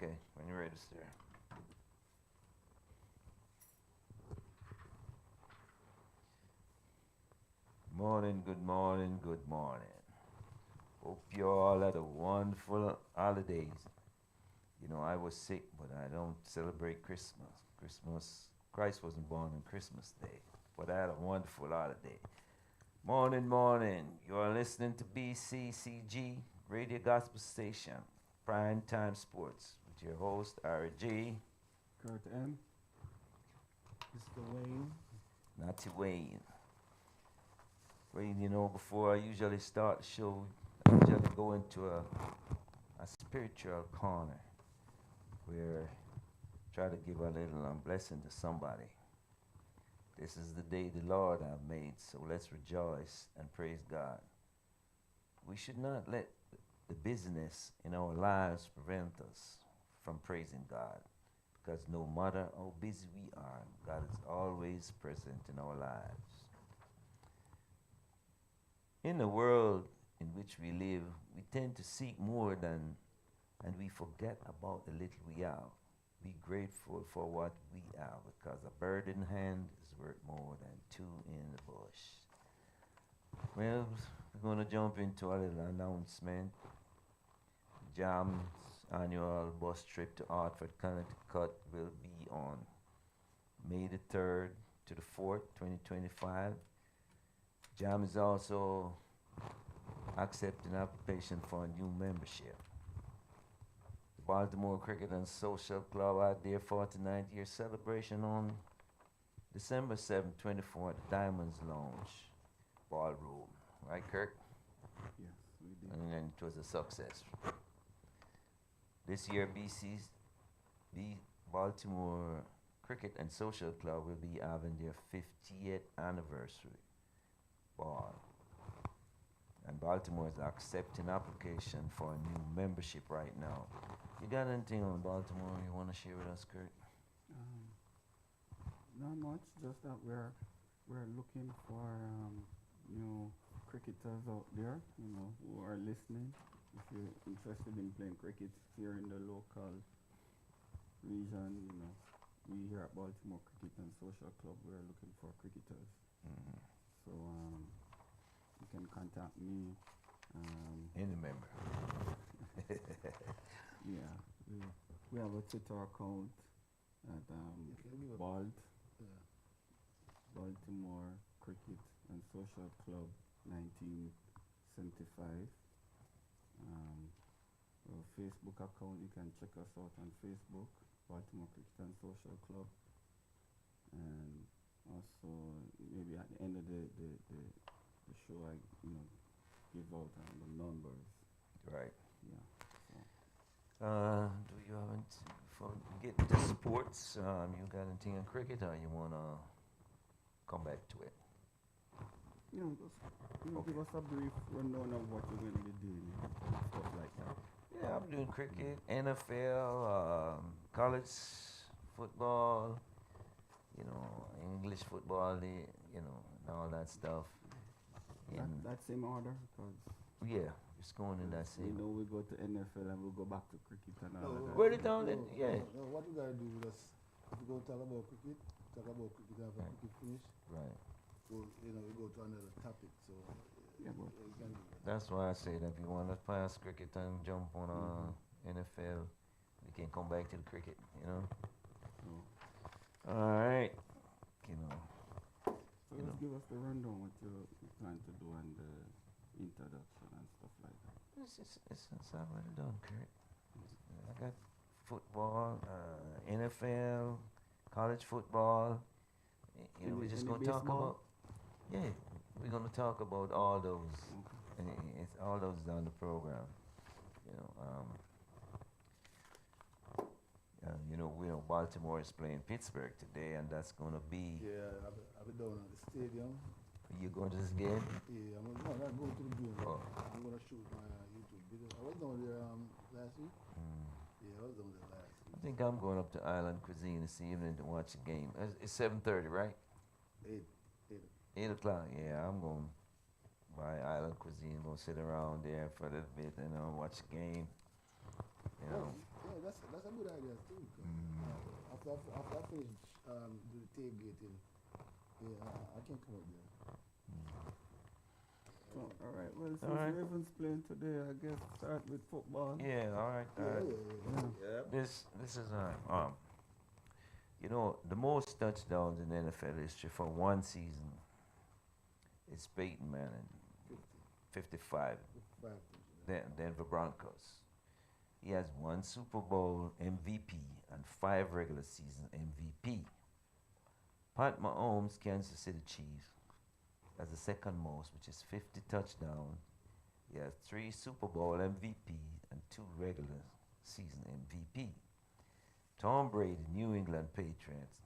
Okay, when you're ready, sir. Morning, good morning, good morning. Hope you all had a wonderful holidays. You know, I was sick, but I don't celebrate Christmas. Christ wasn't born on Christmas Day, but I had a wonderful holiday. Morning, morning. You are listening to BCCG Radio Gospel Station, Prime Time Sports, with your host, RG, Kirt M. Mr. Wayne. Natty Wayne. Wayne, you know, before I usually start the show, I usually go into a spiritual corner where I try to give a little blessing to somebody. This is the day the Lord have made, so let's rejoice and praise God. We should not let the business in our lives prevent us from praising God, because no matter how busy we are, God is always present in our lives. In the world in which we live, we tend to seek more than, and we forget about the little we have. Be grateful for what we have, because a bird in hand is worth more than two in the bush. Well, we're going to jump into a little announcement. Jam's annual bus trip to Hartford, Connecticut will be on May the 3rd to the 4th, 2025. Jam is also accepting application for a new membership. The Baltimore Cricket and Social Club had their 49th year celebration on December 7th, 24 at the Diamonds Lounge Ballroom. Right, Kirk? Yes, we did. And it was a success. This year, Baltimore Cricket and Social Club will be having their 50th anniversary ball. And Baltimore is accepting application for a new membership right now. You got anything on Baltimore you want to share with us, Kurt? Um, Not much, just that we're looking for new cricketers out there, who are listening. If you're interested in playing cricket here in the local region, we here at Baltimore Cricket and Social Club, we're looking for cricketers. Mm-hmm. So you can contact me. Any member. Yeah, we have a Twitter account at Bald Baltimore Cricket and Social Club 1975. A Facebook account, you can check us out on Facebook, Baltimore Cricket and Social Club. And also, maybe at the end of the show, I give out the numbers. Right. Yeah. So. Do you have anything before we get into sports? You got anything in cricket, or you wanna come back to it? Just Okay. give us a brief rundown of what you're going to be doing and stuff like that. Yeah, I'm doing cricket, NFL, college football, English football, and all that stuff. That's in order because Yeah, it's going in that same. we go to NFL and we'll go back to cricket and all of that. Write it down then. Yeah. No, what you gotta do is just, if you go talk about cricket after Right. cricket finish. Right. So, we go to another topic. So, Yeah, but you can do that. That's why I say that if you want to pass cricket and jump on NFL, we can come back to the cricket. So, All right. so just give us the rundown what you plan to do and the introduction and stuff like that. It's already done, Kurt. I got football, NFL, college football. We're just Any gonna talk baseball? about. Yeah, we're gonna talk about all those. Okay. And it's all those on the program. Baltimore is playing Pittsburgh today, and that's gonna be. Yeah, I'll be down at the stadium. You going to this game? Yeah, I'm not going to the game. Oh. I'm going to shoot my YouTube video. I was down there last week. Mm. Yeah, I was down there last I week. think I'm going up to Island Cuisine this evening to watch the game. It's 7:30, right? 8. 8 o'clock. Yeah, I'm going by Island Cuisine. Gonna sit around there for a little bit and watch the game. Yeah, Yeah, that's a good idea too. 'Cause, after I finish do the tailgating, yeah, I can come up there. So, all right. Well, All since right. Ravens playing today, I guess start with football. Yeah, all right, all Yeah, right. yeah. Yep. This is you know, the most touchdowns in NFL history for one season is Peyton Manning, 50, 55, 55 things. Denver Broncos. He has one Super Bowl MVP and 5 regular season MVP. Pat Mahomes, Kansas City Chiefs, has the second most, which is 50 touchdowns. He has 3 Super Bowl MVP and 2 regular season MVP. Tom Brady, New England Patriots,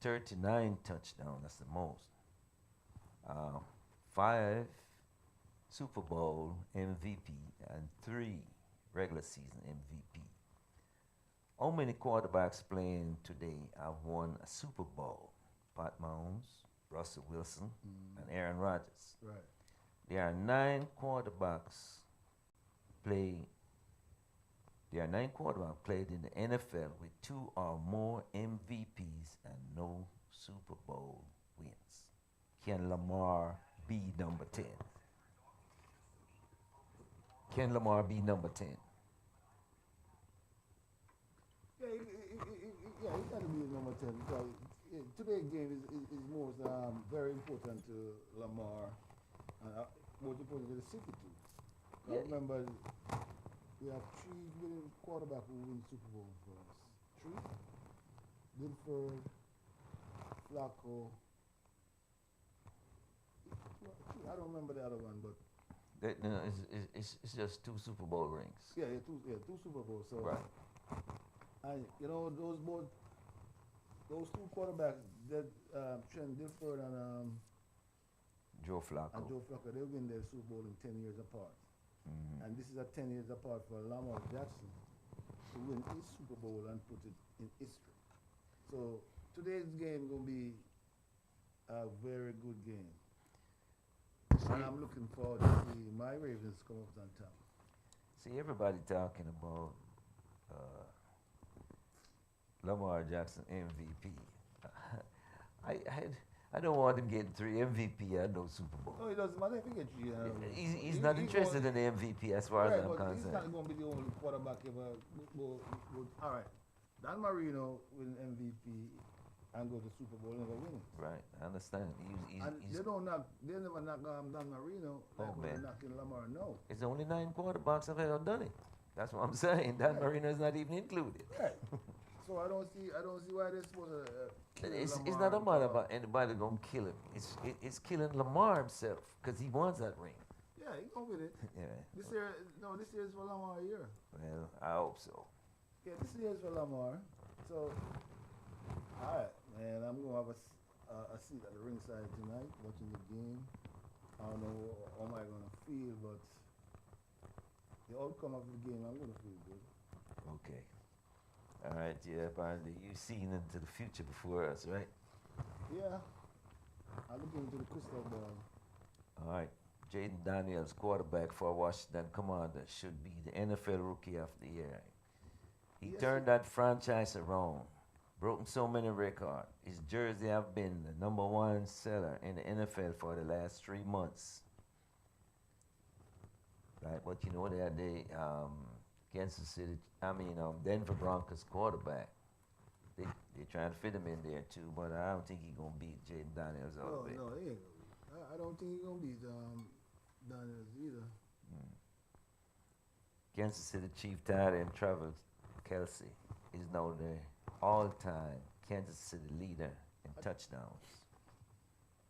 39 touchdowns. That's the most. 5 Super Bowl MVP and 3 regular season MVP. How many quarterbacks playing today have won a Super Bowl? Pat Mahomes, Russell Wilson, and Aaron Rodgers. Right. There are 9 quarterbacks play. There are 9 quarterbacks played in the NFL with 2 or more MVPs and no Super Bowl wins. Can Lamar be number 10? Can Lamar be number 10? Yeah, he got to be number 10 because today's game is most very important to Lamar and most important to the city too. I remember we have 3 winning quarterbacks who win Super Bowl for us. 3? Dilford, Flacco. I don't remember the other one, but No, it's just 2 Super Bowl rings. yeah, 2 Super Bowls. So Right. and you know those 2 quarterbacks, that Trent Dilford and Joe Flacco. Joe Flacco, they win their Super Bowl in 10 years apart. And this is a 10 years apart for Lamar Jackson to win his Super Bowl and put it in history. So today's game gonna be a very good game. And I'm looking forward to see my Ravens come up on top. See, everybody talking about Lamar Jackson MVP. I don't want him getting 3 MVP and no Super Bowl. No, it doesn't matter if he gets 3. He's not interested in the MVP as far as I'm but he's concerned. not going to be the only quarterback ever. All right, Dan Marino win MVP and go to Super Bowl, never win it. Right, I understand. And they never knock Dan Marino like man. they're knocking Lamar. No. It's only 9 quarterbacks have ever done it. That's what I'm saying. Dan Marino is not even included. Right. So I don't see why they're supposed to. It's not a matter about anybody gonna kill him. It's killing Lamar himself because he wants that ring. Yeah, he gonna win it. Yeah. This year is for Lamar year. Well, I hope so. Yeah, this year is for Lamar. So, all right, man, I'm gonna have a seat at the ringside tonight, watching the game. I don't know how am I gonna feel, but the outcome of the game, I'm gonna feel good. Okay. All right, yeah, apparently you've seen into the future before us, right? Yeah, I look into the crystal ball. All right. Jaden Daniels, quarterback for Washington Commanders, should be the NFL Rookie of the Year. He Yes, turned that franchise around, broken so many records. His jersey have been the #1 seller in the NFL for the last 3 months. Right, but you know that Kansas City, Denver Broncos quarterback. They trying to fit him in there too, but I don't think he's gonna beat Jaden Daniels all the way. No, he ain't gonna. I don't think he's gonna beat Daniels either. Kansas City Chief tight end Travis Kelsey is now the all-time Kansas City leader in touchdowns.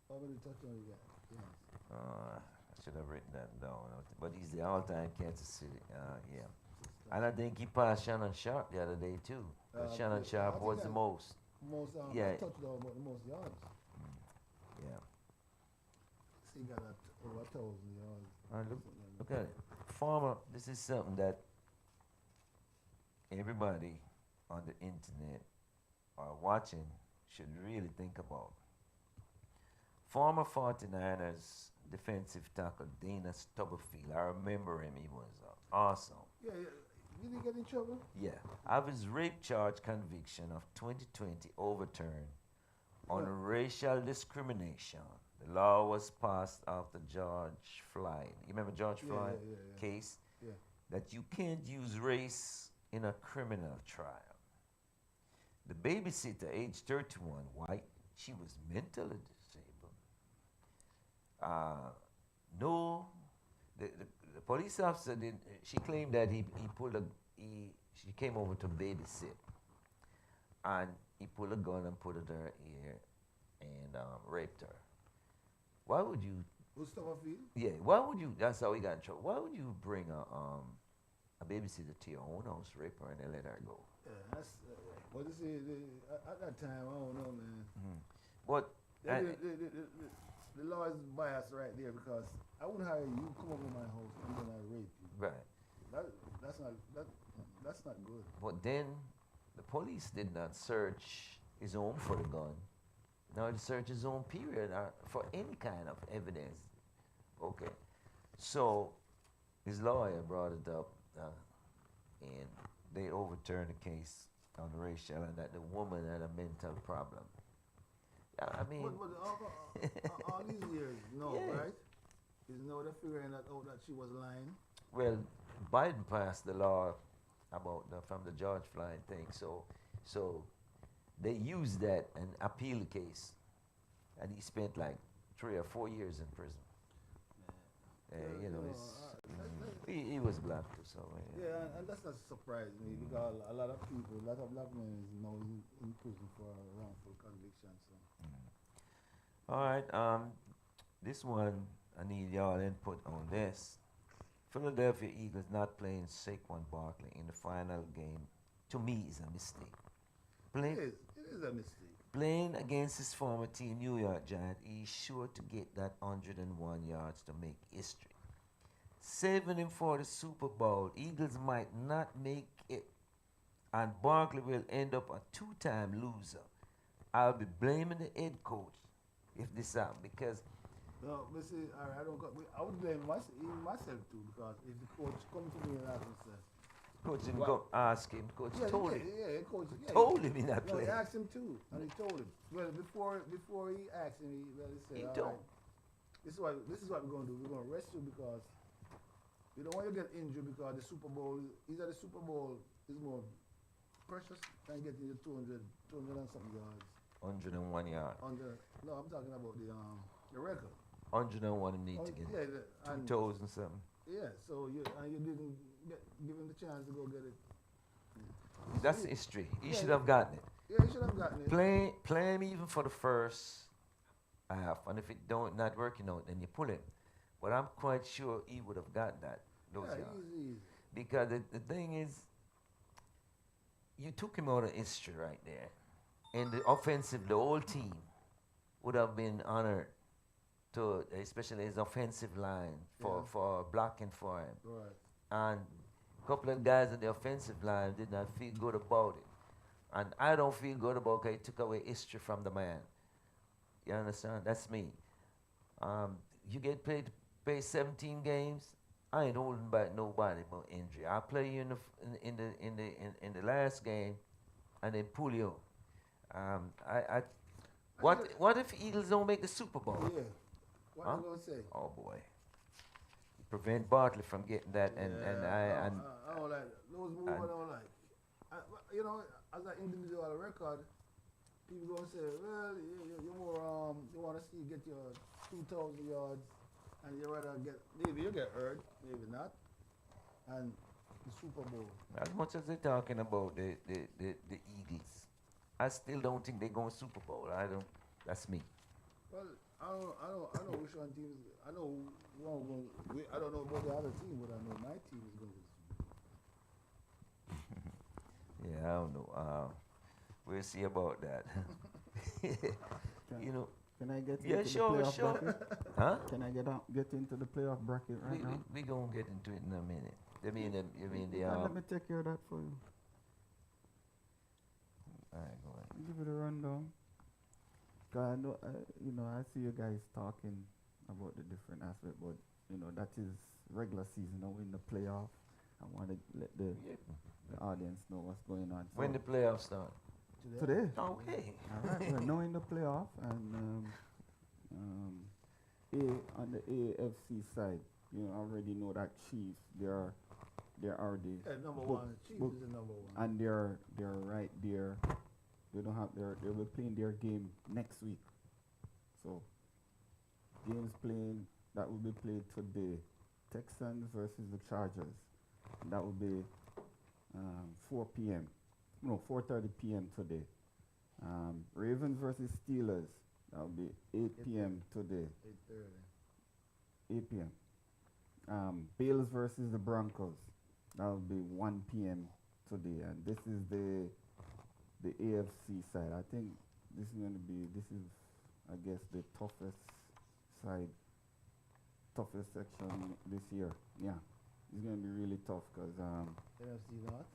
How many touchdowns you got? Yeah. I should have written that down, but he's the all-time Kansas City. Yeah, and I think he passed Shannon Sharp the other day too. Shannon Sharp was the most. Most Yeah. touchdown, but the most yards. Yeah. So he got over 1,000 yards. All right, look at it. Farmer, this is something that everybody on the internet or watching should really think about. Former 49ers defensive tackle Dana Stubblefield, I remember him, he was awesome. Yeah, did he get in trouble? Yeah, of his rape charge conviction of 2020 overturned on Huh. racial discrimination. The law was passed after George Floyd. You remember George Yeah, Floyd yeah, yeah, case yeah. Yeah. that you can't use race in a criminal trial. The babysitter, age 31, white, she was mentally disabled. Uh, no, the police officer did. She claimed that he pulled a he. She came over to babysit, and he pulled a gun and put it in her ear, and raped her. Why would you? Mustafa Field? Yeah. Why would you? That's how he got in trouble. Why would you bring a babysitter to your own house, rape her, and then let her go? Yeah, that's. What you see, at that time, I don't know, man. Mm. But The, the, the, the, the, the law is biased right there because I wouldn't hire you come over my house and then I rape you. right. That, that's not good. But then the police did not search his home for the gun. Now they search his home period for any kind of evidence. Okay. So his lawyer brought it up and they overturned the case on racial and that the woman had a mental problem. I mean, But all these years, no, Yeah. right? Is no they're figuring that out that she was lying. well, Biden passed the law about from the George Floyd thing, so they used that and appealed the case, and he spent like 3 or 4 years in prison. You know, he was black too, so Yeah, and that's not surprising me because a lot of people, a lot of black men is now in prison for wrongful conviction. So All right, this one I need y'all input on this. Philadelphia Eagles not playing Saquon Barkley in the final game, to me, is a mistake. Play, it is a mistake. Playing against his former team, New York Giants, he's sure to get that 101 yards to make history. Saving him for the Super Bowl, Eagles might not make it, and Barkley will end up a two-time loser. I'll be blaming the head coach if this happens because No, but see, I don't. I would blame myself too because if the coach come to me and ask me, say, coach didn't What? go ask him. Coach told him. coach, Told him he not No, he playing. asked him too, and he told him. Well, before he asked him, he said, He "All told. right, this is what we're going to do. We're going to rest you because we don't want you to get injured because the Super Bowl, either the Super Bowl is more precious than getting you 200 and something yards. 101 yards. No, I'm talking about the record. 101 him need to get yeah, it. and 2,000 something. yeah. So you didn't give him the chance to go get it. That's history. He Yeah, should have gotten it. Yeah, he should have gotten it. Play him even for the first half, and if it don't not working out, then you pull him. But I'm quite sure he would have got those Yeah, yards. easy. Because the thing is, you took him out of history right there. And the whole team would have been honored to, especially his offensive line for blocking for him. Right. And a couple of guys on the offensive line did not feel good about it. And I don't feel good about it. He took away history from the man. You understand? That's me. You get paid to play 17 games. I ain't holding back nobody about injury. I play you in the last game, and then pull you. What if Eagles don't make the Super Bowl? Yeah. What Huh? you gonna say? Oh boy. Prevent Bartley from getting that, and I don't like it. Those moves I don't like. You know, as an individual record, people gonna say, well, you more you want to see get your 2,000 yards, and you rather get maybe you get hurt, maybe not, and the Super Bowl. as much as they're talking about the Eagles, I still don't think they're going Super Bowl. I don't. That's me. Well, I know which one team is. I know one going. I don't know about the other team, but I know my team is going to. Yeah, I don't know. We'll see about that. You know. Can I get Yeah, into sure, the playoff sure. bracket? Huh? Can I get into the playoff bracket right now? We gonna get into it in a minute. You mean the Let me take care of that for you. All right, go ahead. Give it a rundown. 'Cause I know, I see you guys talking about the different aspect, but that is regular season. Now we're in the playoff, I want to let the audience know what's going on. When the playoffs start? Today. Okay. All right, we're now in the playoff, and on the AFC side, you already know that Chiefs, they're already number booked- one. Chiefs booked, is the number one. and they're right there. They don't have they'll be playing their game next week. So games playing that will be played today. Texans versus the Chargers. And that will be 4 p.m. No, 4:30 p.m. today. Ravens versus Steelers. That will be 8 p.m. today. 8:30. 8 p.m. Bills versus the Broncos. That will be 1 p.m. today. And this is the AFC side. I think this is I guess the toughest section this year. Yeah, it's going to be really tough because NFC North.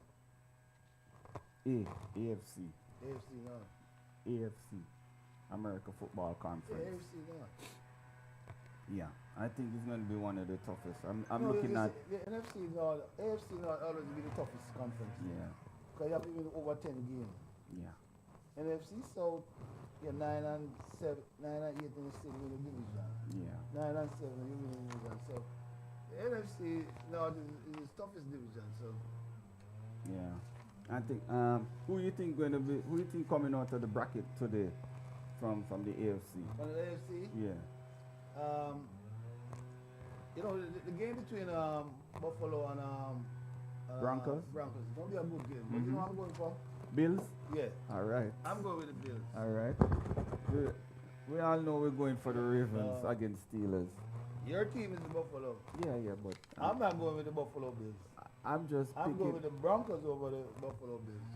AFC, AFC North. AFC, America Football Yeah, Conference. AFC North. Yeah, I think it's going to be one of the toughest. I'm No, looking at the NFC North. AFC North always be the toughest conference. yeah, Because you have to win over 10 games. yeah, NFC South, you're 9 and 7, 9 and 8 in the same in the division. yeah. 9 and 7 you win the division. So the NFC North is the toughest division. So Yeah, I think. Who you think coming out of the bracket today, from the AFC? on the AFC, Yeah, you know the game between Buffalo and Broncos? Broncos is gonna be a good game. But you know what I'm going for? Bills. Yeah, All right, I'm going with the Bills. all right. We all know we're going for the Ravens against Steelers. Your team is the Buffalo. Yeah, but I'm not going with the Buffalo Bills. I'm just I'm going picking. with the Broncos over the Buffalo Bills.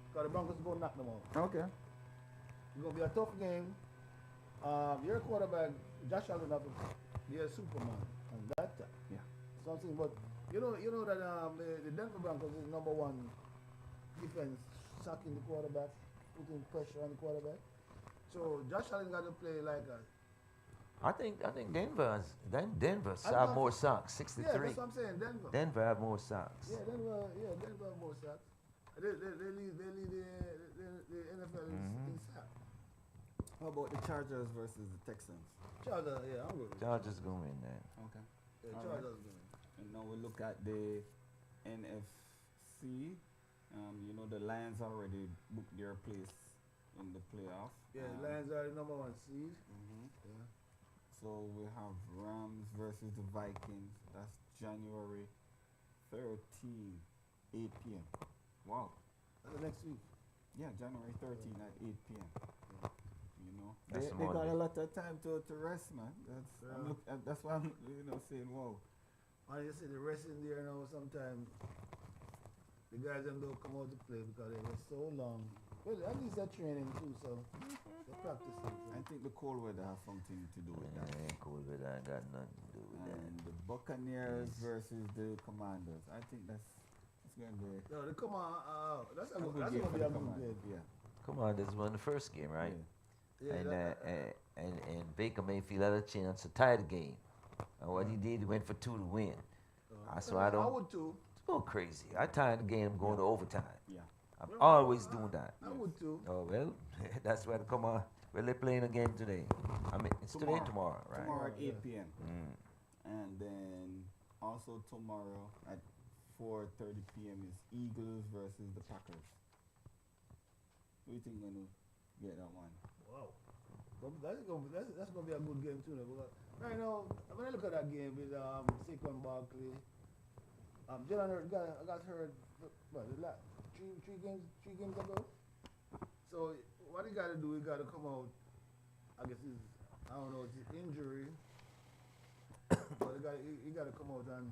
Because the Broncos going to knock them out. Okay. It's going to be a tough game. Your quarterback, Josh Allen, be a Superman. And that time. Yeah. Something, but you know that the Denver Broncos is number one defense, sacking the quarterback, putting pressure on the quarterback. So Josh Allen got to play like a. I think Denver I have thought- more sacks, Yeah, 63. that's what I'm saying. Denver. Denver have more sacks. Yeah, Denver have more sacks. They lead the NFL in sacks. How about the Chargers versus the Texans? Chargers, yeah, I'm good. Chargers go in there. Okay. Yeah, All Chargers good. And now we look at the NFC. You know the Lions already booked their place in the playoff. Yeah, Lions are the number one seed. Yeah. So we have Rams versus the Vikings. That's January 13, 8 p.m. Wow. That's the next week. Yeah, January 13 at 8 p.m. You know, That's they got Monday. a lot of time to rest, man. Yeah. That's why I'm saying, wow. And you see the rest in there now, sometimes the guys them don't come out to play because they were so long. Well, at least they're training too, so they practice it. I think the cold weather has something to do with that. Cool, but I got nothing to do with that. And the Buccaneers versus the Commanders. I think it's going to be No, come on, that's a going good to game be for a the good Commanders. game. Yeah. Come on, this won the first game, right? Yeah, And Baker Mayfield had a chance to tie the game. And what he did, he went for 2 to win. So I I would too. It's a little crazy. I tied the game going to overtime. Yeah. I'm always doing that. I would too. Oh, well, that's why come on. Well, they're playing a game today. I mean, it's today and tomorrow, right? Tomorrow at 8 Yeah. p.m. Mm. And then also tomorrow at 4:30 p.m. is Eagles versus the Packers. Who do you think going to get that one? Wow. That's gonna be a good game too. Because right now, when I look at that game with Saquon Barkley, Jalen Hurts got hurt. What, three games ago. So what he got to do? He got to come out. I guess I don't know. It's his injury. But he got to come out and.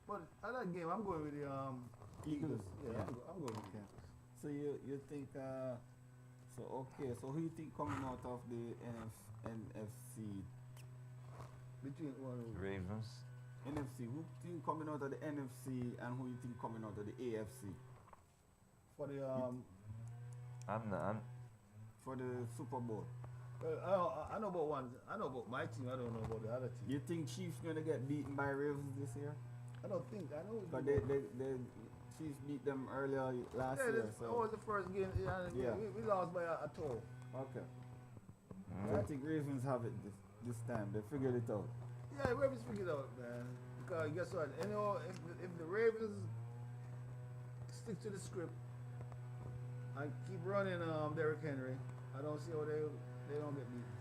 But at that game, I'm going with the Eagles. Yeah, I'm going with the Eagles. So you think so who you think coming out of the NFC Between one. Ravens. NFC, who you think coming out of the NFC and who you think coming out of the AFC For the for the Super Bowl? I know about one. I know about my team. I don't know about the other team. You think Chiefs gonna get beaten by Ravens this year? I don't think. I know. But they Chiefs beat them earlier last Yeah, year. that So was the first game. Yeah. We lost by a toe. okay. So I think Ravens have it this time. They figured it out. Yeah, Ravens figured it out, man. Because guess what? You know, if the Ravens stick to the script and keep running Derrick Henry, I don't see how they don't get beaten.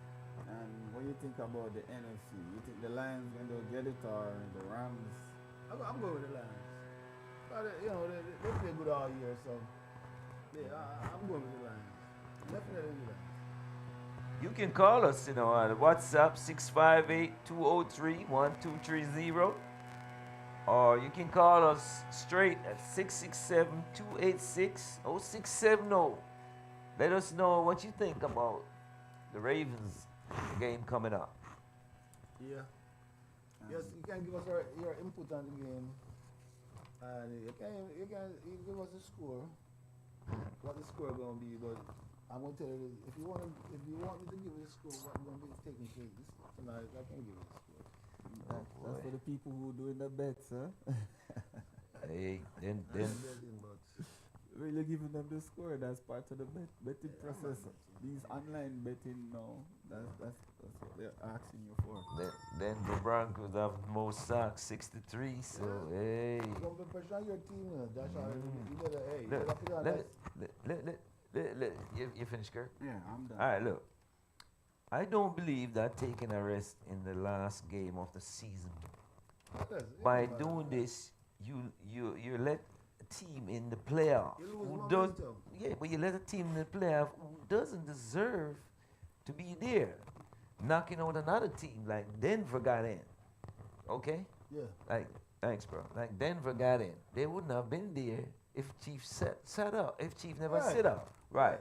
And when you think about the NFC, you think the Lions going to get it or the Rams? I'm going with the Lions. But, you know, they play good all year, so yeah, I'm going with the Lions. Definitely the Lions. You can call us, on WhatsApp 658-203-1230. Or you can call us straight at 667-286-0670. Let us know what you think about the Ravens game coming up. Yeah. Yes, you can give us your input on the game. And you can give us a score. What the score gonna be, but I'm gonna tell you this, if you want me to give you a score, what's gonna be taking place tonight, I can give you a score. That's for the people who doing the bets, huh? Hey, then Really giving them the score. That's part of the betting process. These online betting now, that's what they're asking you for. then the Broncos have the most sacks, 63. So hey, You're gonna be pressure on your team, Josh Allen. You better, hey, you Look, better put on that. you finished, Kirt? Yeah, I'm done. All right, look. I don't believe that taking a rest in the last game of the season. By doing this, you let a team in the playoff You lose who momentum. but you let a team in the playoff who doesn't deserve to be there, knocking out another team like Denver got in. Okay, Yeah. like thanks, bro. Like Denver got in, they wouldn't have been there if Chief sat out. If Chief never Right. sit out, right?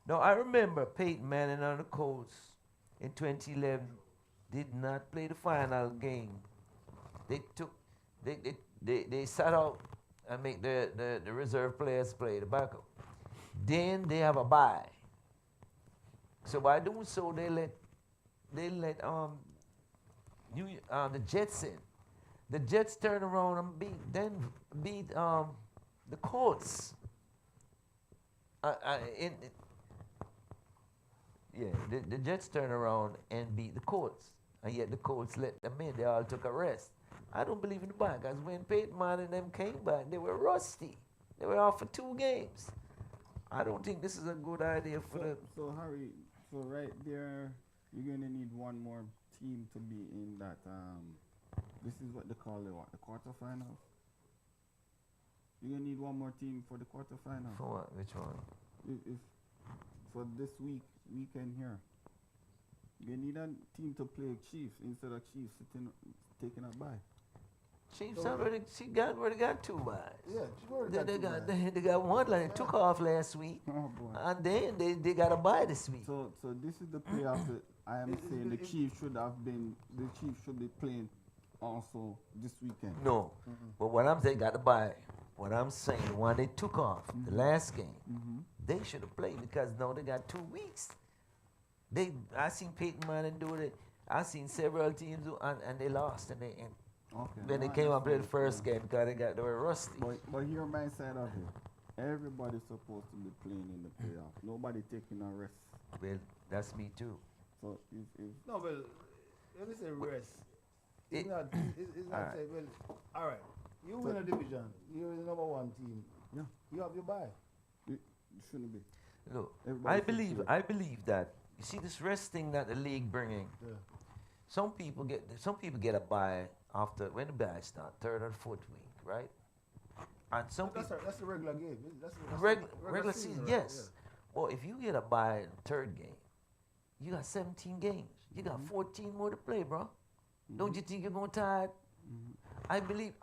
No, I remember Peyton Manning on the Colts in 2011 did not play the final game. They sat out and make the reserve players play the backup. Then they have a bye. So by doing so, they let the Jets in. The Jets turn around and beat the Colts. The Jets turn around and beat the Colts, and yet the Colts let them in. They all took a rest. I don't believe in the back, because when Peyton Manning and them came back, they were rusty. They were off for 2 games. I don't think this is a good idea for the. So Harry, so right there, you're gonna need one more team to be in that. This is what they call the quarterfinals. You're gonna need one more team for the quarterfinals. For what? Which one? If for this weekend here, you need a team to play Chiefs instead of Chiefs taking a bye. Chiefs So- already got 2 buys. Yeah, she already got two, man. They got one like took off last week, Oh boy. and then they got a bye this week. So this is the playoff that I am saying the Chiefs should be playing also this weekend. No, but what I'm saying got a bye. What I'm saying, the one they took off the last game, they should have played, because now they got 2 weeks. I seen Peyton Manning do it. I seen several teams do, and they lost, and Okay. when they came and played the first game because they were rusty. But hear my side of it. Everybody's supposed to be playing in the playoff. Nobody taking a rest. Well, that's me too. So if No, but when you say rest, it's It- not. It's not Alright. say, well, all right. You win a division. You're the number 1 team. Yeah. You have your bye. it shouldn't be. Look, Everybody I should believe play. that you see this rest thing that the league bringing. Yeah. Some people get a bye after when the bye start, 3rd or 4th week, right? And some That's people that's the regular game. That's the regular season, right? yes. Well, if you get a bye in the 3rd game, you got 17 games. You got 14 more to play, bro. Don't you think you're going tired? I believe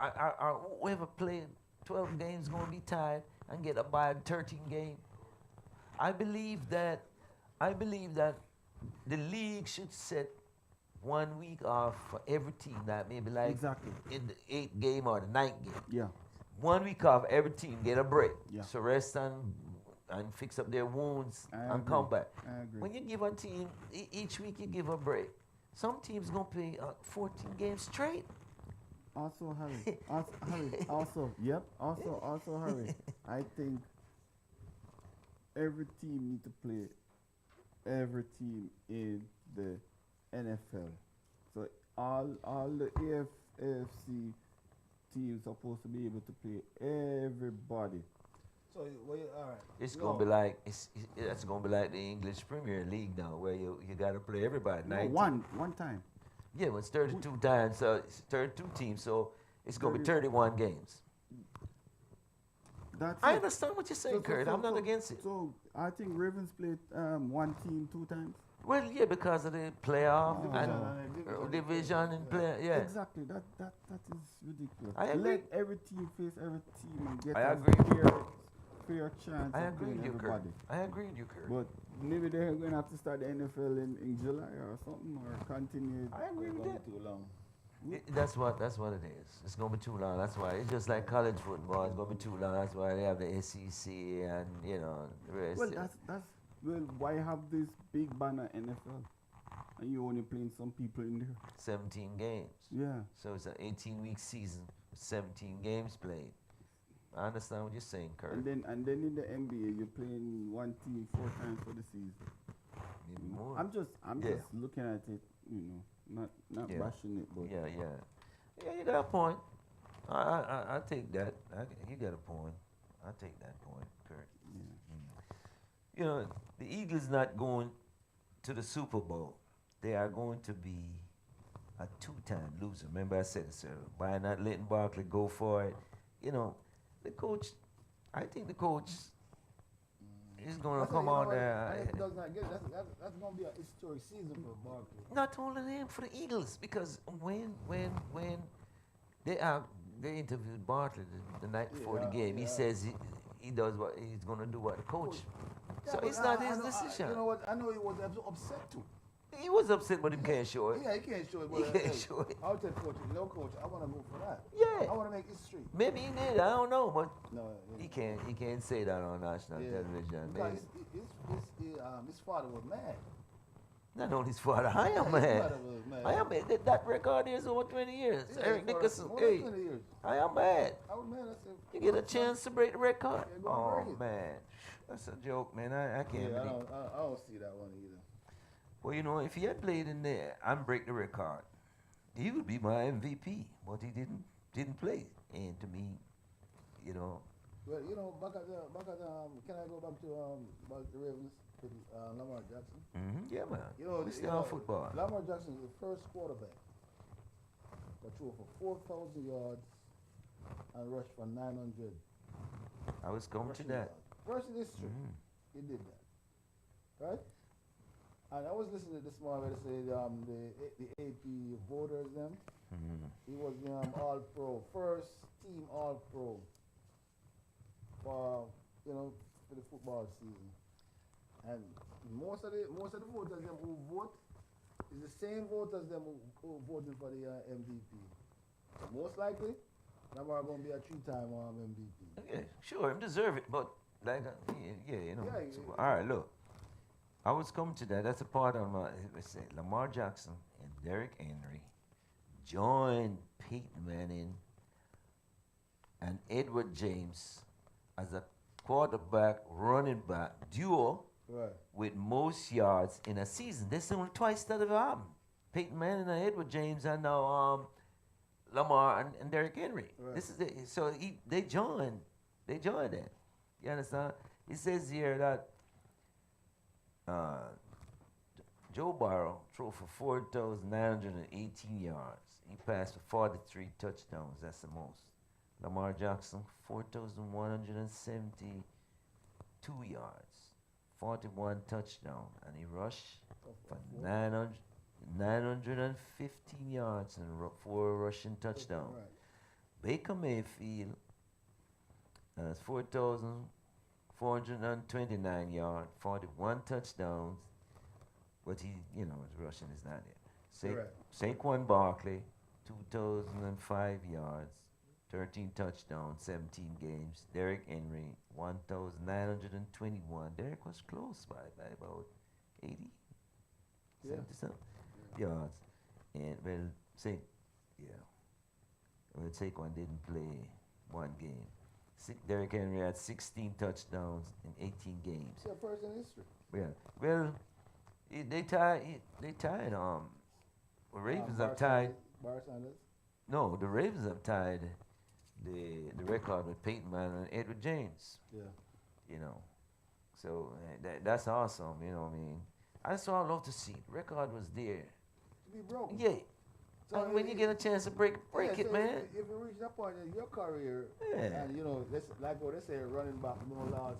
whoever played 12 games going to be tired and get a bye in 13 game. I believe that the league should set 1 week off for every team, that maybe like Exactly. in the 8th game or the 9th game. Yeah. 1 week off, every team get a break. Yeah. So rest and fix up their wounds I and agree. come back. I agree. When you give a team, each week you give a break. Some teams going to play 14 games straight. also Harry, yep, also Harry. I think every team need to play every team in the NFL. So all the AFC teams supposed to be able to play everybody. So, well, all right. It's No, gonna be like it's gonna be like the English Premier League now, where you gotta play everybody. No, 19. one time. Yeah, well, it's 32 times, so it's 32 teams, so it's gonna be 30 31 games. That's I it. understand what you're saying, Kurt. I'm not against it. So I think Ravens played one team 2 times. Well, yeah, because of the playoff Division and division and play. Yeah, Exactly. That is ridiculous. I agree. Let every team face every team and get I a agree. fair chance I of agree playing with you, Kurt. everybody. I agree with you, Kurt. But maybe they're going to have to start the NFL in July or something, or continue. I agree with that. too long. That's what it is. It's gonna be too long. That's why it's just like college football. It's gonna be too long. That's why they have the SEC and the rest. Well, why have this big banner NFL and you only playing some people in there? 17 games. Yeah. So it's an 18-week season, 17 games played. I understand what you're saying, Kurt. And then in the NBA, you're playing one team 4 times for the season. Maybe more. I'm just looking at it, not Yeah. bashing it, but Yeah, you got a point. I take that. You got a point. I take that point, Kurt. yeah. The Eagles not going to the Super Bowl. They are going to be a 2-time loser. Remember I said it, sir. By not letting Barkley go for it, the coach. I think the coach is going to come out there. That's going to be a historic season for Barkley. Not only him, for the Eagles, because when they interviewed Barkley the night before the game, he says he does what he's going to do what the coach. So it's not his decision. You know what? I know he was upset too. He was upset, but he can't show it. Yeah, he can't show it. He But can't show it. I'll tell coach, coach, I want to go for that. Yeah. I want to make history. Maybe he did. I don't know, but No, he can't say that on national television. Because Maybe. his father was mad. Not only his father. I am His mad. father was mad. I am mad. That record is over 20 years. Yeah, Eric his father- Nicholson. more than Hey, 20 years. I am mad. I was mad. I said, You get a chance to break the record. Yeah, go Oh break it. man, that's a joke, man. I can't Yeah, believe. I don't see that one either. Well, if he had played in there and break the record, he would be my MVP. But he didn't play, and to me, Well, back at can I go back to the Ravens with Lamar Jackson? yeah, man. We still on football. Lamar Jackson is the first quarterback that threw for 4,000 yards and rushed for 900. I was coming to rushing that. yards. First in history, he did that, right? And I was listening to this morning where they say the AP voters them. He was All Pro, first team All Pro for for the football season. And most of the voters them who vote is the same voters them who voting for the MVP. So most likely, Lamar going to be a 3-time MVP. Yeah, sure, him deserve it, but like, all right, look. I was coming to that. That's a part of my. Let's say Lamar Jackson and Derrick Henry joined Peyton Manning and Edward James as a quarterback running back duo Right. with most yards in a season. This is only twice that have happened. Peyton Manning and Edward James, and now Lamar and Derrick Henry. Right. This is it. So they joined that. You understand? It says here that Joe Burrow threw for 4,918 yards. He passed for 43 touchdowns. That's the most. Lamar Jackson, 4,172 yards, 41 touchdowns, and he rushed for 915 yards and 4 rushing touchdowns. Right. Baker Mayfield has 4,429 yards, 41 touchdowns, but his rushing is not there. Correct. Saquon Barkley, 2,005 yards, 13 touchdowns, 17 games. Derrick Henry, 1,921. Derrick was close by about 80, 70 something yards. And Well, Saquon didn't play one game. Derrick Henry had 16 touchdowns in 18 games. It's the first in history. Yeah. Well, they tied. They tied. The Ravens have tied. Bar Sanders. No, the Ravens have tied the record with Peyton Manning and Edward James. Yeah. You know, so that's awesome. You know what I mean? That's what I love to see. The record was there. To be broken. Yeah. So And when you get a chance to break yeah, it, so man. If you reach that point in your career, Yeah. and you know, like what they say, running back no last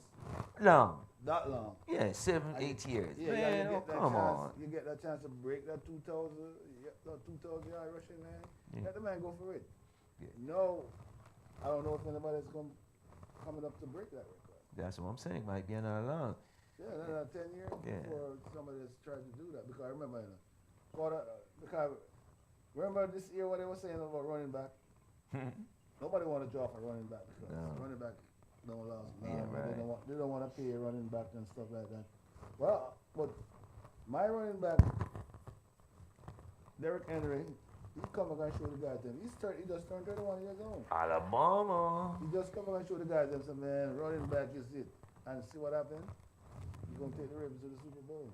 Long. that long. Yeah, 7, And 8 years. Yeah, Man, you oh, get that come chance, on. You get that chance to break that 2,000 yard rushing, man. Yeah. Let the man go for it. Yeah. No, I don't know if anybody's coming up to break that record. That's what I'm saying. Might be another long. Yeah, another 10 years Yeah. before somebody has tried to do that. Because I remember, remember this year what they were saying about running back? Nobody want to drop a running back because No. running back don't last long. Yeah, right. They don't want to pay a running back and stuff like that. Well, but my running back, Derrick Henry, he come back and show the guys them. He just turned 31 years old. Alabama. He just come back and show the guys them, say, man, running back is it. And see what happened? He's going to take the Ravens to the Super Bowl.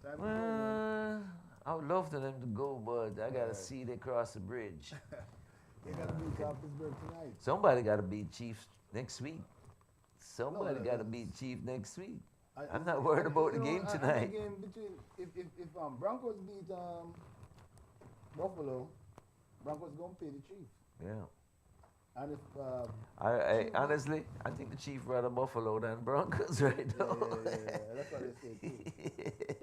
Time to go, man. I would love for them to go, but I gotta Right. see they cross the bridge. They got to beat Pittsburgh tonight. Somebody gotta beat Chiefs next week. Somebody No, gotta beat Chief next week. I- I'm not worried about the game I tonight. game between, if Broncos beat Buffalo, Broncos going to pay the Chiefs. Yeah. And if I Chiefs- honestly, I think the Chief rather Buffalo than Broncos right yeah, now. that's what they say too.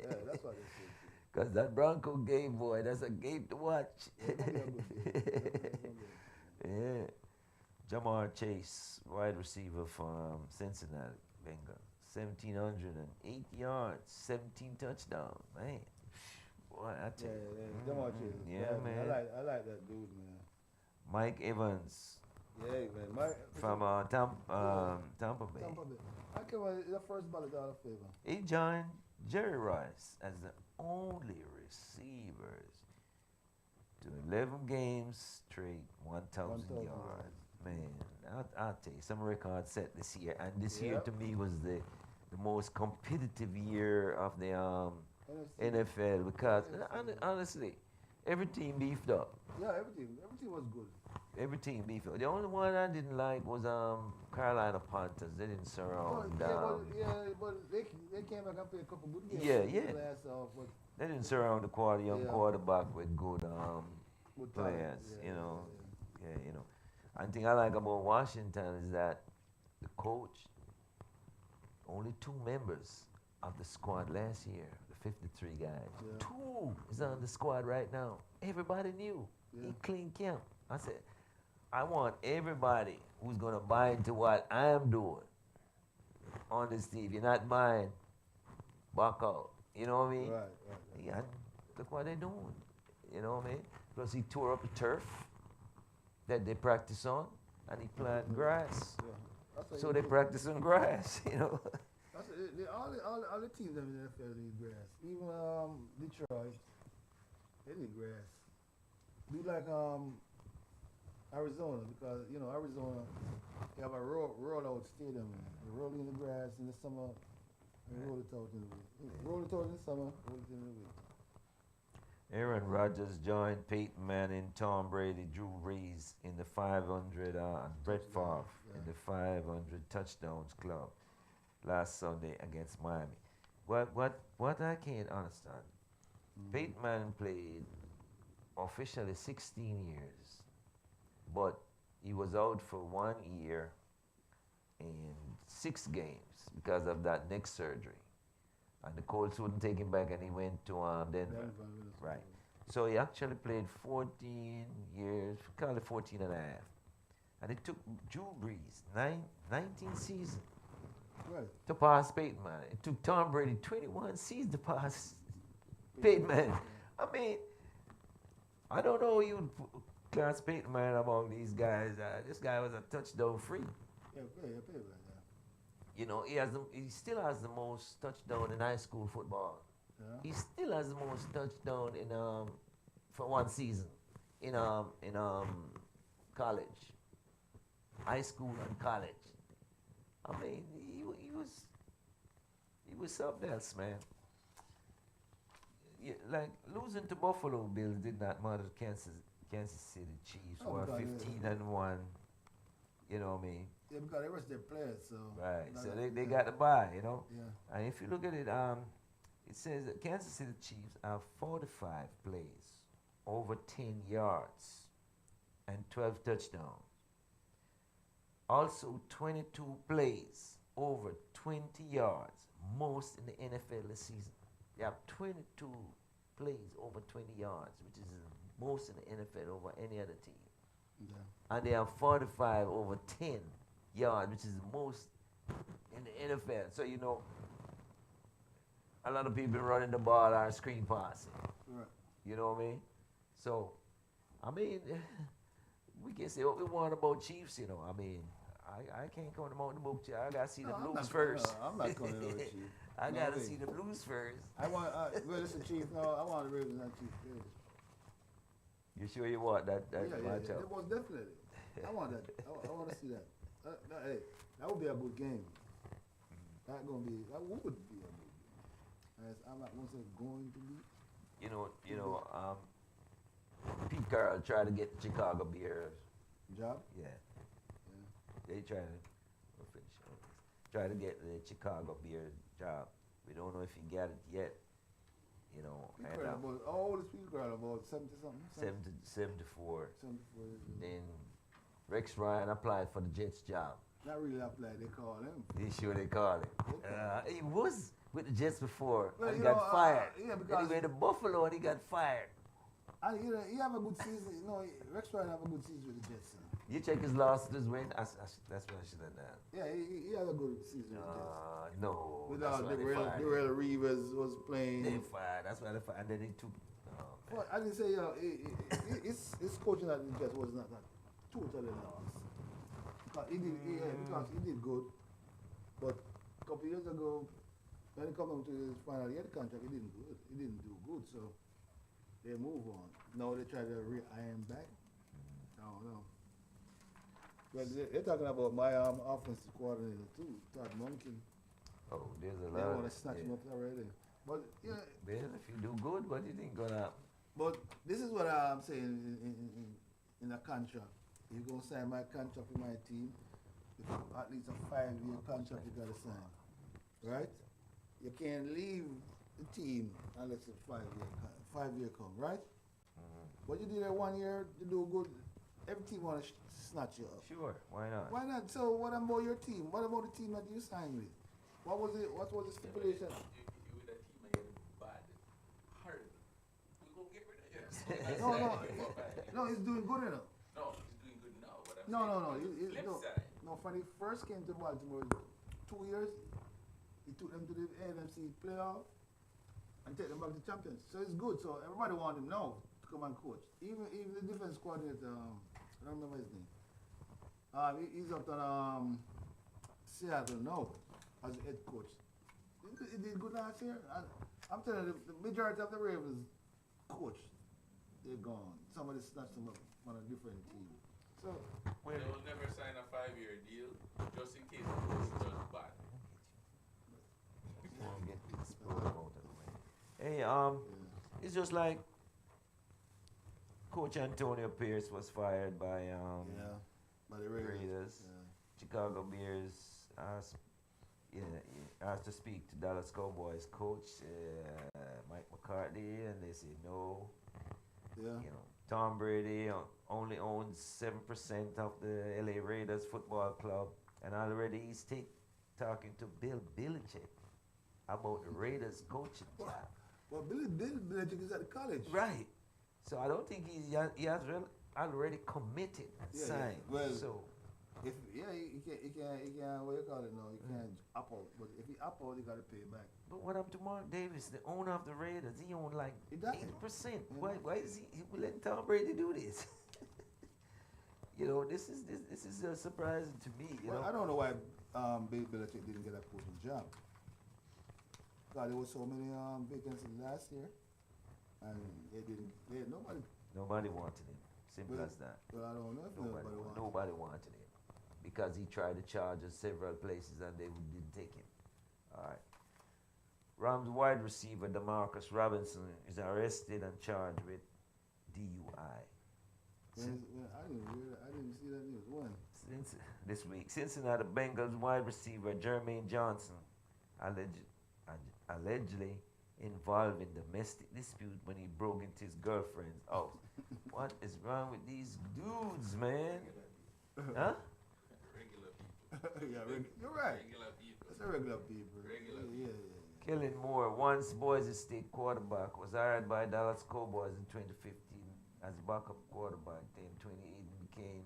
Yeah, that's what they say too. Cause that Bronco game, boy, that's a game to watch. Yeah, it'll be a good game. It'll be a good game. Yeah. Jamar Chase, wide receiver from Cincinnati Bengals, 1,708 yards, 17 touchdowns. Man, boy, I tell you. Jamar Chase. Yeah, man. man. I like that dude, man. Mike Evans Yeah, man. from Tampa Bay. Tampa Bay. I came with the first ballot Hall of Famer. He joined Jerry Rice as the only receivers to 11 games straight, 1,000 1,000 yards. Man, I'll tell you, some records set this year, and this year Yep. to me was the most competitive year of the NFC. NFL because NFC. honestly, every team beefed up. Yeah, everything was good. Every team beefed up. The only one I didn't like was Carolina Panthers. They didn't surround. But they came back and played a couple good games. Yeah. Last off, but They didn't surround the young Yeah. quarterback with good good players. talent. You know. Yeah, you know. One thing I like about Washington is that the coach, only 2 members of the squad last year, the 53 guys, Yeah. 2 is on the squad right now. Everybody knew. Yeah. He clean camp. I said, I want everybody who's going to buy into what I am doing on this team. If you're not buying, back out. You know what I mean? Right. Yeah, look what they're doing. You know what I mean? Plus he tore up the turf that they practice on, and he planted grass. Yeah. That's what So you they do. practice on grass, you know. That's all the teams in the NFL need grass. Even Detroit, they need grass. Be like Arizona, because Arizona, they have a roll-out stadium. They roll in the grass in the summer, and roll it out in the winter. Roll it out in the summer, roll it in the winter. Aaron Rodgers joined Peyton Manning, Tom Brady, Drew Brees in the 500, Brett Favre in the 500 touchdowns club last Sunday against Miami. What I can't understand, Peyton Manning played officially 16 years, but he was out for 1 year and 6 games because of that neck surgery. And the Colts wouldn't take him back, and he went to Denver. Right. So he actually played 14 years, call it 14 and a half. And it took Drew Brees 19 seasons Right. to pass Peyton Manning. It took Tom Brady 21 seasons to pass Peyton Manning. I mean, I don't know who you'd class Peyton Manning among these guys. This guy was a touchdown free. Yeah, play like that. You know, he still has the most touchdown in high school football. Yeah. He still has the most touchdown in for one season in college, high school and college. I mean, he was something else, man. Yeah, like losing to Buffalo Bills did not matter to Kansas City Chiefs, Oh, who are because 15-1. You know what I mean? yeah, because they rest their players, so. Right. not So that- they yeah, got the bye, you know. Yeah. And if you look at it, it says that Kansas City Chiefs have 45 plays over 10 yards and 12 touchdowns. Also 22 plays over 20 yards, most in the NFL this season. They have 22 plays over 20 yards, which is the most in the NFL over any other team. Yeah. And they have 45 over 10 yards, which is the most in the NFL. So, you know, a lot of people running the ball are screen passing. Right. You know what I mean? So, I mean, we can say what we want about Chiefs, you know. I mean, I can't come to Mountain Book. I got to see the I'm Blues not- first. I'm not calling it over Chief. I No got to way. see the Blues first. I want, well, listen, Chief, no, I want the Ravens and Chiefs. You sure you want that Yeah, matchup? that was definitely. I want that. I want to see that. Hey, that would be a good game. That would be a good game. As I'm not going to say going to be. You know, Pete Carroll tried to get the Chicago Bears. Job? Yeah. Yeah. They try to get the Chicago Bears job. We don't know if he got it yet. You know, Pete and, Carroll about, how old is Pete Carroll? About 70 something? 74. 74 years old. Then Rex Ryan applied for the Jets job. Not really applied, they call him. They sure they call it. He was with the Jets before Well, and you got know, fired. yeah, Then because- he went to Buffalo and he got fired. And he have a good season. You know, Rex Ryan have a good season with the Jets. You check his losses, his win. That's what I should have done. Yeah, he has a good season with the Jets. No. Without that's why they fired him. Darrell Reeves was playing. They fired. That's why they fired. And then they took. Oh, man. Well, I didn't say his coaching at the Jets was not totally lost. Because he did good, but a couple years ago, when he come to his final year contract, he didn't do good. So they move on. Now they try to re-iron back. I don't know. But they're talking about my offensive coordinator too, Todd Monken. Oh, there's a They lot. want to snatch him up already. But yeah, Well, if you do good, what do you think gonna happen? but this is what I'm saying in a contract. You're going to sign my contract with my team, it's at least a 5-year contract you got to sign. Right? You can't leave the team unless it's 5-year come, right? But you did it 1 year, you do good, every team want to snatch you up. Sure, why not? Why not? So what about your team? What about the team that you signed with? What was it? What was the stipulation? You with that team again, bad, hard. We gonna get rid of you. No, he's doing good enough. No, he's doing good now. But I'm No, saying, no. flip No, side. no, when he first came to Baltimore, 2 years, he took them to the NFC playoff and take them back to champions. So it's good. So everybody wanted him now to come and coach. Even the defense coordinator, I don't remember his name. He's up on Seattle now as a head coach. He did good last year. I'm telling you, the majority of the Ravens coach, they're gone. Somebody snatched them up on a different team. So They will never sign a 5-year deal just in case it goes just bad. Wanna get this sport out of the way. Hey, yeah. it's just like Coach Antonio Pierce was fired by By the Raiders. Raiders. Chicago Bears asked to speak to Dallas Cowboys coach Mike McCarthy, and they said no. Yeah. You know, Tom Brady only owns 7% of the LA Raiders football club, and already he's talking to Bill Belichick about the Raiders coaching job. Well, Bill Belichick is at the college. Right. So I don't think he has already committed and Yeah, yeah. signed. Well, so If he can't what you call it now, he can't opt out. But if he opt out, he gotta pay it back. but what happened to Mark Davis, the owner of the Raiders? He owned like He does. 8%. Yeah. Why is he letting Tom Brady do this? You know, this is surprising to me. You Well, know, I don't know why Bill Belichick didn't get a coaching job. Because there was so many vacancies last year, and nobody. nobody wanted him. Simple as that. Well, I don't know if Nobody wanted him because he tried to charge us several places and they didn't take him. All right. Rams wide receiver DeMarcus Robinson is arrested and charged with DUI. I didn't see that news. When? Since this week, Cincinnati Bengals wide receiver Jermaine Johnson allegedly involved in domestic dispute when he broke into his girlfriend's house. What is wrong with these dudes, man? Huh? Regular people. Yeah, you're right. Regular people. It's a regular people. Regular Yeah. Kellen Moore, once Boise State quarterback, was hired by Dallas Cowboys in 2015 as backup quarterback. Then 2018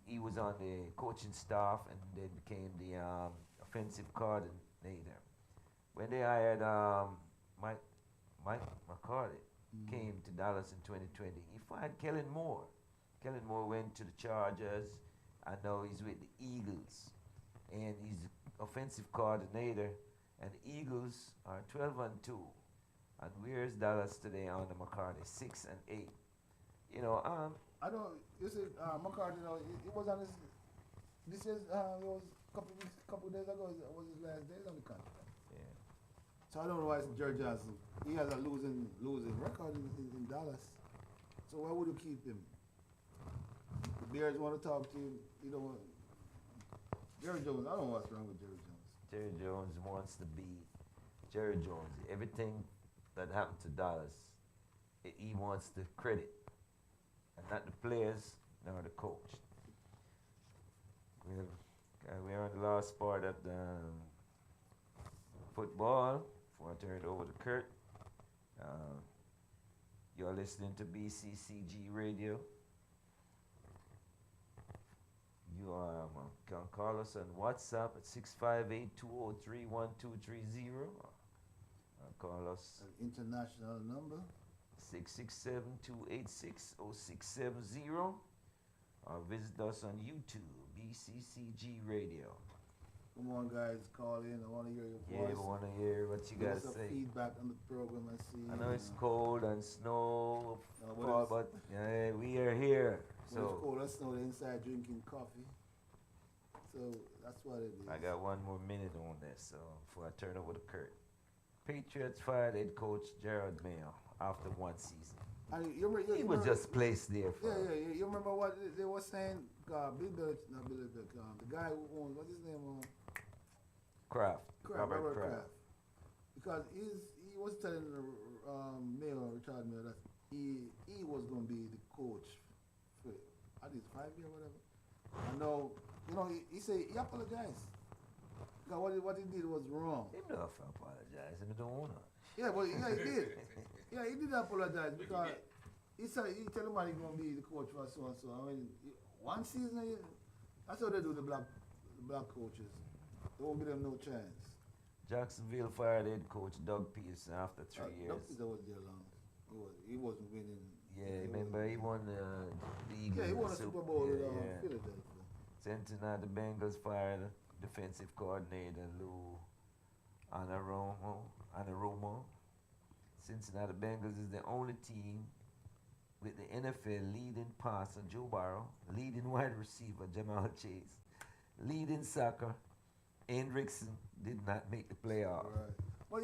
he was on the coaching staff and then became the offensive coordinator. When they hired Mike McCarthy, came to Dallas in 2020, he fired Kellen Moore. Kellen Moore went to the Chargers, and now he's with the Eagles, and he's the offensive coordinator. And the Eagles are 12-2, and where's Dallas today under McCarthy? 6-8. You know, I don't. You see, McCarthy. It was on his. This is it was couple days ago. It was his last days on the contract. Yeah. So I don't know why it's Jerry Johnson. He has a losing record in Dallas. So why would you keep him? The Bears want to talk to him. You know what? Jerry Jones. I don't know what's wrong with Jerry Jones. Jerry Jones wants to be Jerry Jones. Everything that happened to Dallas, he wants the credit, and not the players nor the coach. We're on the last part of the football. Before I turn it over to Kirt, you're listening to BCCG Radio. You can call us on WhatsApp at 658-203-1230. Call us An international number. 667-286-0670. Or visit us on YouTube, BCCG Radio. Come on, guys, call in. I want to hear your Yeah, voice. we want to hear what you Give got us to some say. feedback on the program and see. I know it's cold and snow, what is- but we are here. When it's So cold, us know the inside drinking coffee. So that's what it is. I got one more minute on this, so before I turn over to Kirt. Patriots fired head coach Gerald Mayo after one season. And He was just placed there for. Yeah. You remember what they were saying? Bill Belichick, not Bill Belichick. The guy who owns, what's his name? Kraft. Robert Kraft. Because he was telling Mayor, Richard Mayor, that he was going to be the coach for at least 5 years, whatever. And now, he said he apologized. Because what he did was wrong. He never apologize. He don't want to. Yeah, but yeah, he did. Yeah, he did apologize because he said he tell him he's going to be the coach for so and so. I mean, one season, that's how they do the black coaches. They won't give them no chance. Jacksonville fired head coach Doug Peterson after 3 years. Doug Peterson was there long. He wasn't winning. Yeah, remember he won the Eagles. Yeah, he won a Super Bowl with yeah. Philadelphia. Cincinnati Bengals fired defensive coordinator Lou Anarumo. Cincinnati Bengals is the only team with the NFL leading passer Joe Burrow, leading wide receiver Jamal Chase, leading soccer Hendrickson did not make the playoff. Right. Well,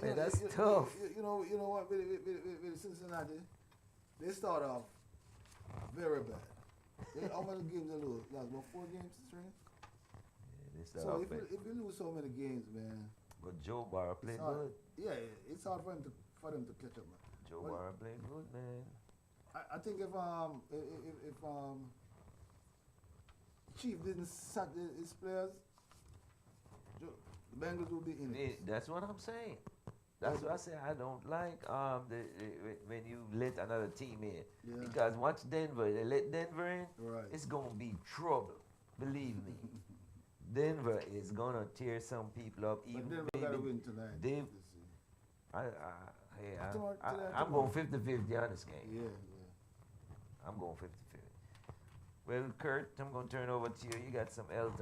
Man, that's tough. You know what? With Cincinnati, they start off very bad. How many games they lose? Last about 4 games straight. They start So off if bad. you lose so many games, man, But Joe Burrow played it's hard. good. Yeah, it's hard for them to catch up, man. Joe But Burrow played good, man. I think if Chief didn't sack his players, the Bengals will be in it. That's what I'm saying. That's what I say. I don't like when you let another team in. Yeah. Because watch Denver. They let Denver in. Right. It's gonna be trouble. Believe me. Denver is gonna tear some people up. But Even Denver maybe got to win tonight. they- this year. I'm going 50-50 on this game. Yeah. I'm going 50-50. Well, Kirt, I'm gonna turn over to you. You got some else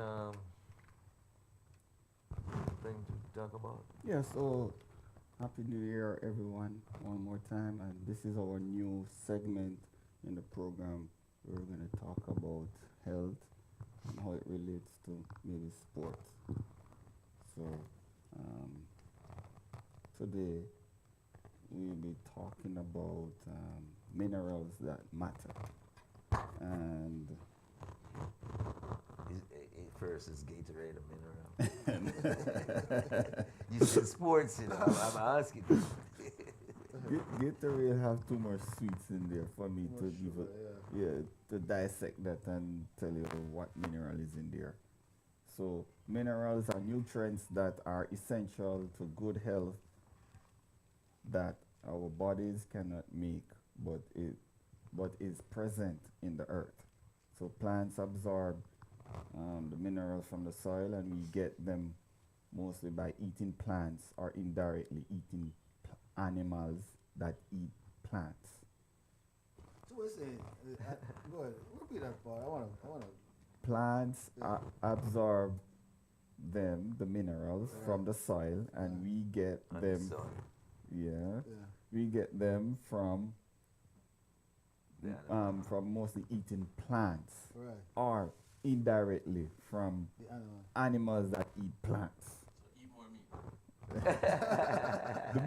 thing to talk about? Yeah, so Happy New Year, everyone, one more time. And this is our new segment in the program, we're going to talk about health and how it relates to maybe sports. So um, today we'll be talking about minerals that matter. And First is Gatorade a mineral. You said sports, you know. I'm asking. Gatorade have too much sweets in there for me to give Sugar, it, yeah, to dissect that and tell you what mineral is in there. So minerals are nutrients that are essential to good health that our bodies cannot make, but is present in the earth. So plants absorb the minerals from the soil, and we get them mostly by eating plants or indirectly eating animals that eat plants. So we're saying, go ahead, repeat that part. I wanna. Plants absorb the minerals from the soil, and we get And them. so, Yeah, Yeah. we get them from yeah. from mostly eating plants, Right. or indirectly from The animal. animals that eat plants. So eat more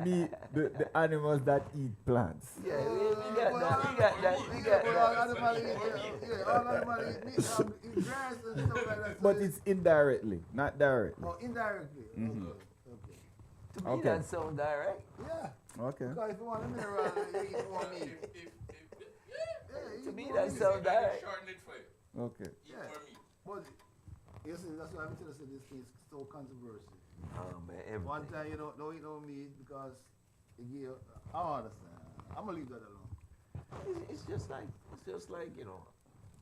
meat. The animals that eat plants. Yeah, we got that. We got that. We got All that. animal eat, all animal eat grass and stuff like that. But it's indirectly, not directly. Oh, indirectly. Mhm. Okay. To me, Okay. that sound direct. Yeah. Okay. Because if you want a mineral, you eat more meat. Yeah, you To eat me, more that meat. sound direct. Shorten it for you. Okay. Eat Yeah. more meat. But you see, that's why I'm telling you this thing is so controversial. Oh man, One everything. time you don't eat no meat because it give you, I don't understand. I'm gonna leave that alone. It's just like you know.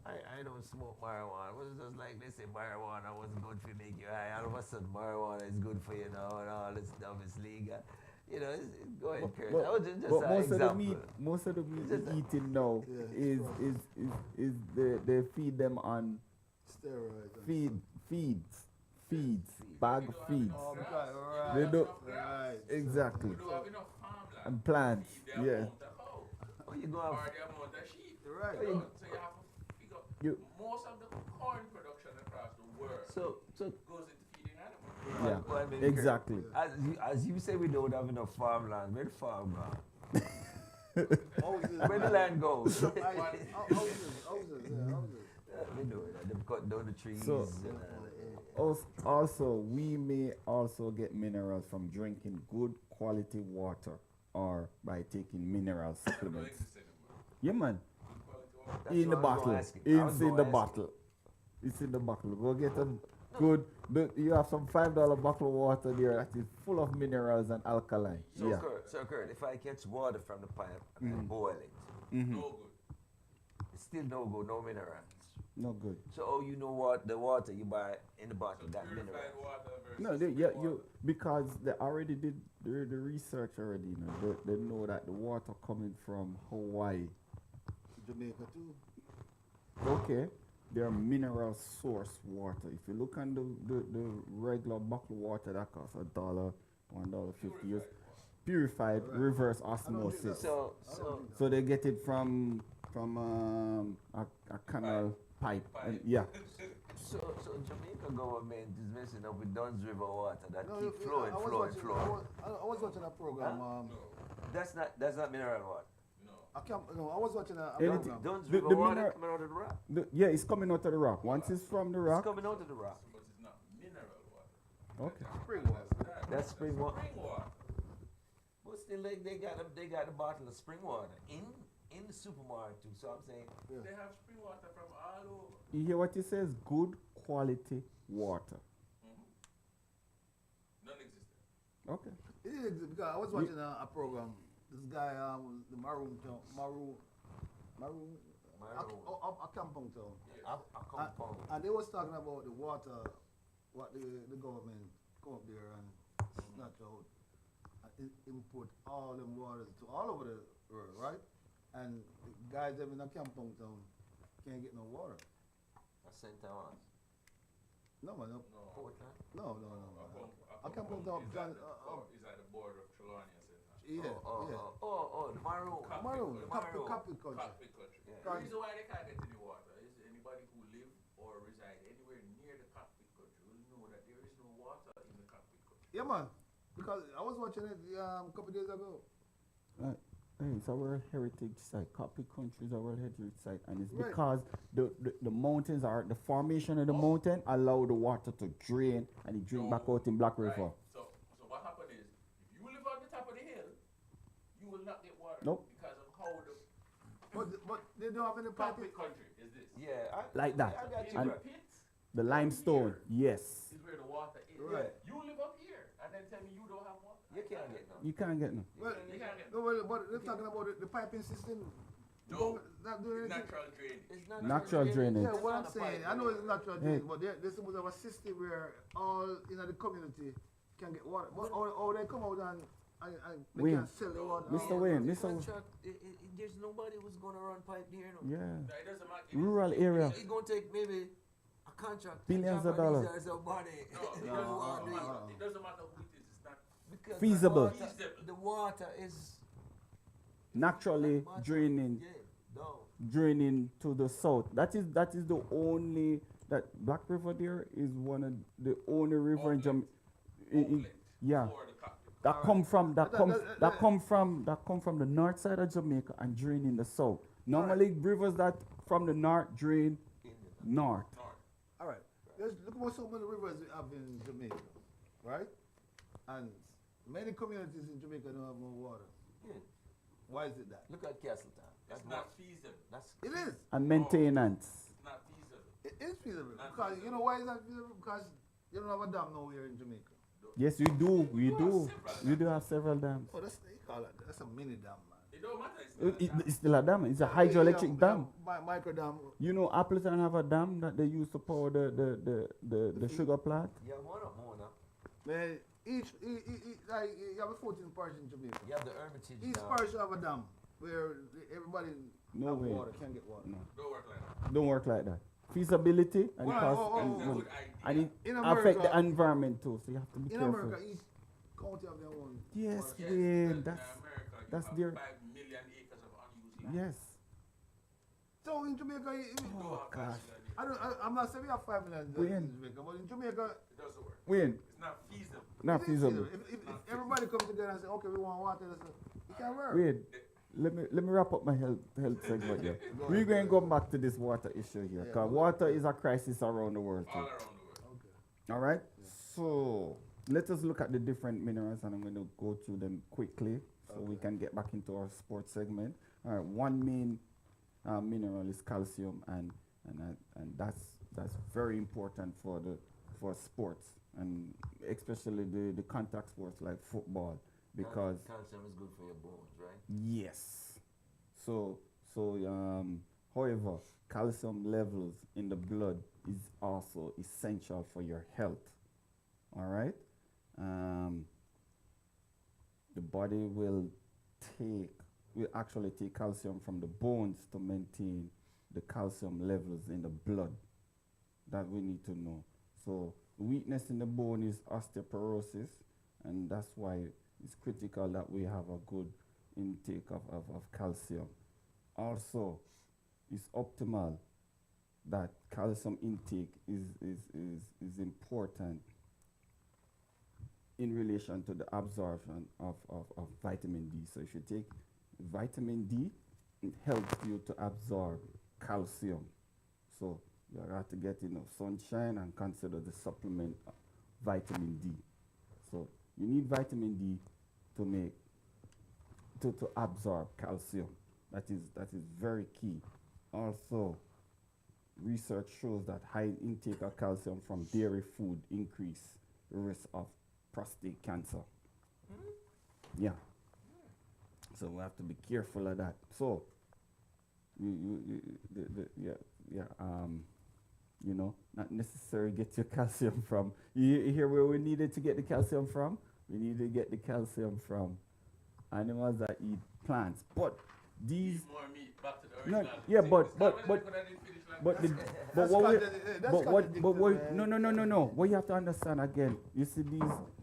I don't smoke marijuana. It was just like they say marijuana wasn't good for make you high. All of a sudden marijuana is good for you now and all this stuff is legal. You know, go ahead, Kirt. That was just But an most example. of the meat, most of the meat Just we're a- eating now Yeah, is they feed them on Steroids. And feeds, Feed. bag feeds. Oh, because, right. They don't Right. exactly. We don't have enough farmland. And plants, Feed the yeah. amount of cow. Oh, you go Or have the amount of sheep. Right. Oh, you- So you have to figure You- most of the corn production across the world so goes into feeding animals. Yeah, well, I mean, exactly. As you say, we don't have enough farmland. Where the farm gone? Houses. Where the land goes? Houses. Yeah, houses. We know that. They've cut down the trees. So- and, Also, we may also get minerals from drinking good quality water or by taking mineral Don't supplements. exist anymore. Yeah, man. Good quality water. That's In the what I was bottle. gonna ask you. I was It's in gonna the ask bottle. It's in the bottle. Go get a good. You have some $5 bottle of water there that is full of minerals and alkaline. So, Yeah. Kurt, if I catch water from the pipe and I boil it, Mm-hmm. No good. it's still no good, no minerals. No good. So, you know what? The water you buy in the bottle So got purified minerals. water versus No, spring yeah, water. because they already did the research already. You know, they know that the water coming from Hawaii. Jamaica too. Okay, they're mineral source water. If you look on the regular bottled water, that costs $1, $1.50. It's purified Right. reverse I don't think osmosis. So, So they get it from a canal pipe. And, yeah. so Jamaica government is messing up with Dunn's River water that No, keep yeah, flowing, I was flowing, watching- flowing. I was watching a program. Huh? No, That's not mineral water. no. I was watching a Anything- program. Dunn's The- River the water mineral- coming out of the rock. Yeah, it's coming out of the rock. Once it's from the It's rock. coming out of the rock. But it's not mineral water. Okay. Spring water. That's spring water. Spring water. But still, they got a bottle of spring water in the supermarket too. So I'm saying, Yeah. They have spring water from all over. You hear what he says? Good quality water. Non-existent. Okay. It is exist because I was watching a program. This guy, the Maroon town, Maroon. a Kampong town, I compound. and they was talking about the water, what the government come up there and snatch out, and input all them waters to all over the world, right? And the guys them in a Kampong town can't get no water. St. Thomas. No man, no, No. Portland. no. I can't put down. Is at the border of Trelawney and St. Yeah, Oh, yeah. the Maroon. Maroon, Maroon. Capital country. Cockpit country. Yeah. The reason why they can't get to the water is anybody who live or reside anywhere near the cockpit country will know that there is no water in the cockpit country. Yeah, man. Because I was watching it a couple days ago. It's a World Heritage Site. Copy Country is a World Heritage Site, and it's Right. because the mountains are the formation of the mountain allow the water to drain and it drain back out in Black River. Right. So what happened is, if you live on the top of the hill, you will not get water Nope. because of how the But they don't have any piping. cockpit country is this. Yeah, Like that. I got you, In And- bro. the pits The limestone, yes. is where the water is. Right. You live up here and then tell me you don't have water. You can't get none. You can't get no. Well, You can't get no, but they're talking about the piping system. No. Not doing anything. natural drainage. It's not Natural drainage. Yeah, It's what not I'm a saying, pipe, I know it's yeah. natural Hey. drainage, but they're supposed to have a system where all in the community can get water. But or they come out and they Wayne. can sell the water. Mr. Wayne, The Mr. contract, there's nobody who's gonna run pipe there. No. Yeah. No, it doesn't matter. Rural area. It's gonna take maybe a contract. Billions of dollars. Somebody. No, it No, doesn't no, matter. no. It doesn't matter who it is. It's not. Because Feasible. The water is Naturally water, draining Yeah, down. draining to the south. That is the only that Black River there is one of the only river in Jamaica. Outlet Yeah. for the cockpit. That come from That- come from the north side of Jamaica and drain in the south. Normally rivers that from the north drain In the north. North. All right. Look at so many rivers we have in Jamaica, right? And many communities in Jamaica don't have no water. Yeah. Why is it that? Look at Castletown. It's That's not what. feasible. That's It is. And maintenance. It's not feasible. It is feasible. Not Because feasible. you know why is that feasible? Because you don't have a dam nowhere in Jamaica. Yes, we do. We You have do. several We do have several dams. Oh, that's you call it. That's a mini dam, man. It don't matter. It's not a dam. It's still a dam. It's a hydroelectric dam. Micro dam. You know, Appleton have a dam that they use to power the sugar plant. Yeah, one or more now. Man, each like you have a 14 parish in Jamaica. You have the Hermitage. Each down. parish have a dam where everybody No have way. water, can get water. No, Don't work like that. don't work like that. Feasibility and Well, cost oh, and, oh, It's a will- good idea. and it In affect the America- environment too. So you have to be In careful. America, each county have their own. Yes, water. Yes, Wayne, and that's in America, you that's have their- 5 million acres of unused land. yes. So in Jamaica, Don't Oh, have gosh. 5 million acres. I'm not saying we have 5 million Wayne. in Jamaica, but in Jamaica, It doesn't work. Wayne, It's not feasible. not it is feasible. If everybody comes together and say, okay, we want water, it can work. Wayne, let me wrap up my health segment here. We're going to go back to this water issue here, Yeah, because go water is a crisis around the world All too. around the world. Okay. All right. So let us look at the different minerals, and I'm going to go through them quickly so we Okay. can get back into our sports segment. All right. One main mineral is calcium, and that's very important for sports, and especially the contact sports like football, because Calcium is good for your bones, right? yes. So however, calcium levels in the blood is also essential for your health. All right. The body will actually take calcium from the bones to maintain the calcium levels in the blood. That we need to know. So weakness in the bone is osteoporosis, and that's why it's critical that we have a good intake of calcium. Also, it's optimal that calcium intake is important in relation to the absorption of vitamin D. So if you take vitamin D, it helps you to absorb calcium. So you have to get enough sunshine and consider the supplement vitamin D. So you need vitamin D to absorb calcium. That is very key. Also, research shows that high intake of calcium from dairy food increase the risk of prostate cancer. Yeah. So we have to be careful of that. So not necessarily get your calcium from. You hear where we needed to get the calcium from? We need to get the calcium from animals that eat plants. But these Eat more meat, back to the No, original. yeah, See, but- it's but- not but- when I didn't finish like but that. the, That's but what we, contradictory, that's but what contradictory, no. What you have to understand again, you see